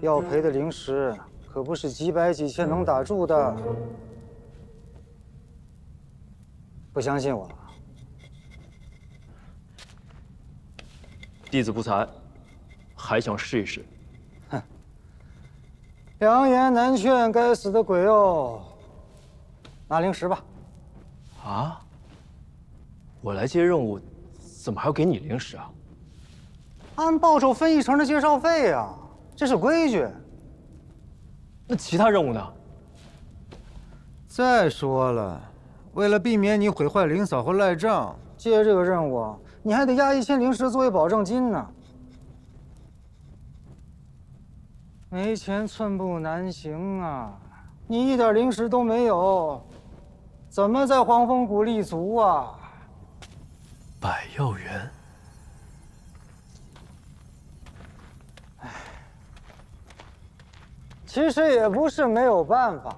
Speaker 3: 要赔的灵石可不是几百几千能打住的。不相信我？
Speaker 8: 弟子不才，还想试一试。
Speaker 3: 哼，良言难劝，该死的鬼哦！拿灵石吧。
Speaker 8: 啊？我来接任务，怎么还要给你灵石啊？
Speaker 3: 按报酬分1成的介绍费呀，这是规矩。
Speaker 8: 那其他任务呢？
Speaker 3: 再说了，为了避免你毁坏灵草和赖账，接这个任务你还得押1000灵石作为保证金呢。没钱寸步难行啊！你一点灵石都没有，怎么在黄风谷立足啊？
Speaker 8: 百药园。
Speaker 3: 其实也不是没有办法。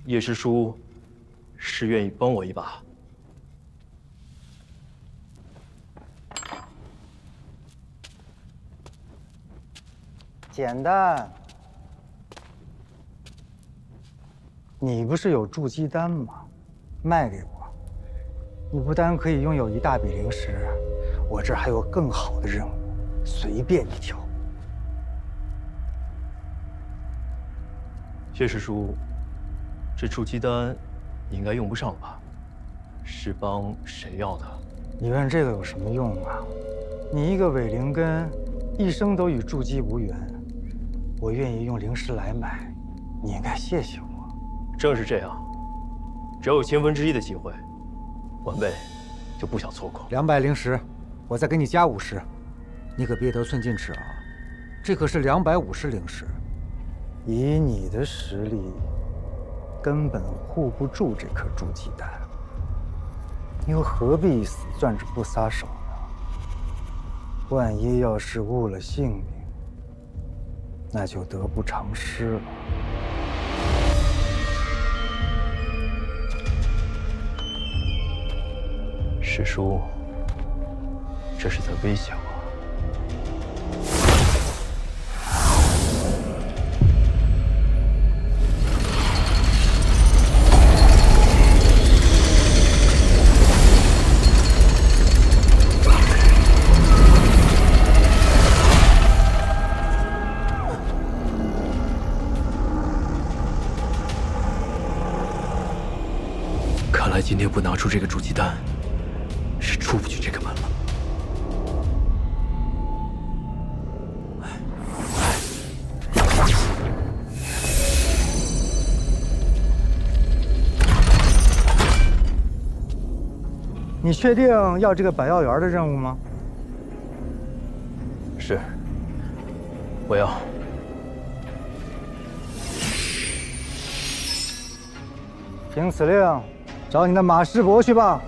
Speaker 8: 叶师叔是愿意帮我一把？
Speaker 3: 简单。你不是有筑基丹吗？卖给我，你不单可以拥有一大笔灵石，我这儿还有更好的任务，随便你挑。
Speaker 8: 叶师叔，这筑基丹你应该用不上吧？是帮谁要的？
Speaker 3: 你问这个有什么用啊？你一个伪灵根，一生都与筑基无缘，我愿意用灵石来买，你应该谢谢我。
Speaker 8: 正是这样，只要有1/1000的机会，晚辈就不想错过。
Speaker 3: 200灵石，我再给你加50，你可别得寸进尺啊！这可是250灵石，以你的实力，根本护不住这颗筑基丹，你又何必死攥着不撒手呢？万一要是误了性命，那就得不偿失了。
Speaker 8: 师叔，这是在威胁我。看来今天不拿出这个筑基丹，是出不去这个门了。
Speaker 3: 你确定要这个百药园的任务吗？
Speaker 8: 是，我要。
Speaker 3: 凭此令，找你的马师伯去吧。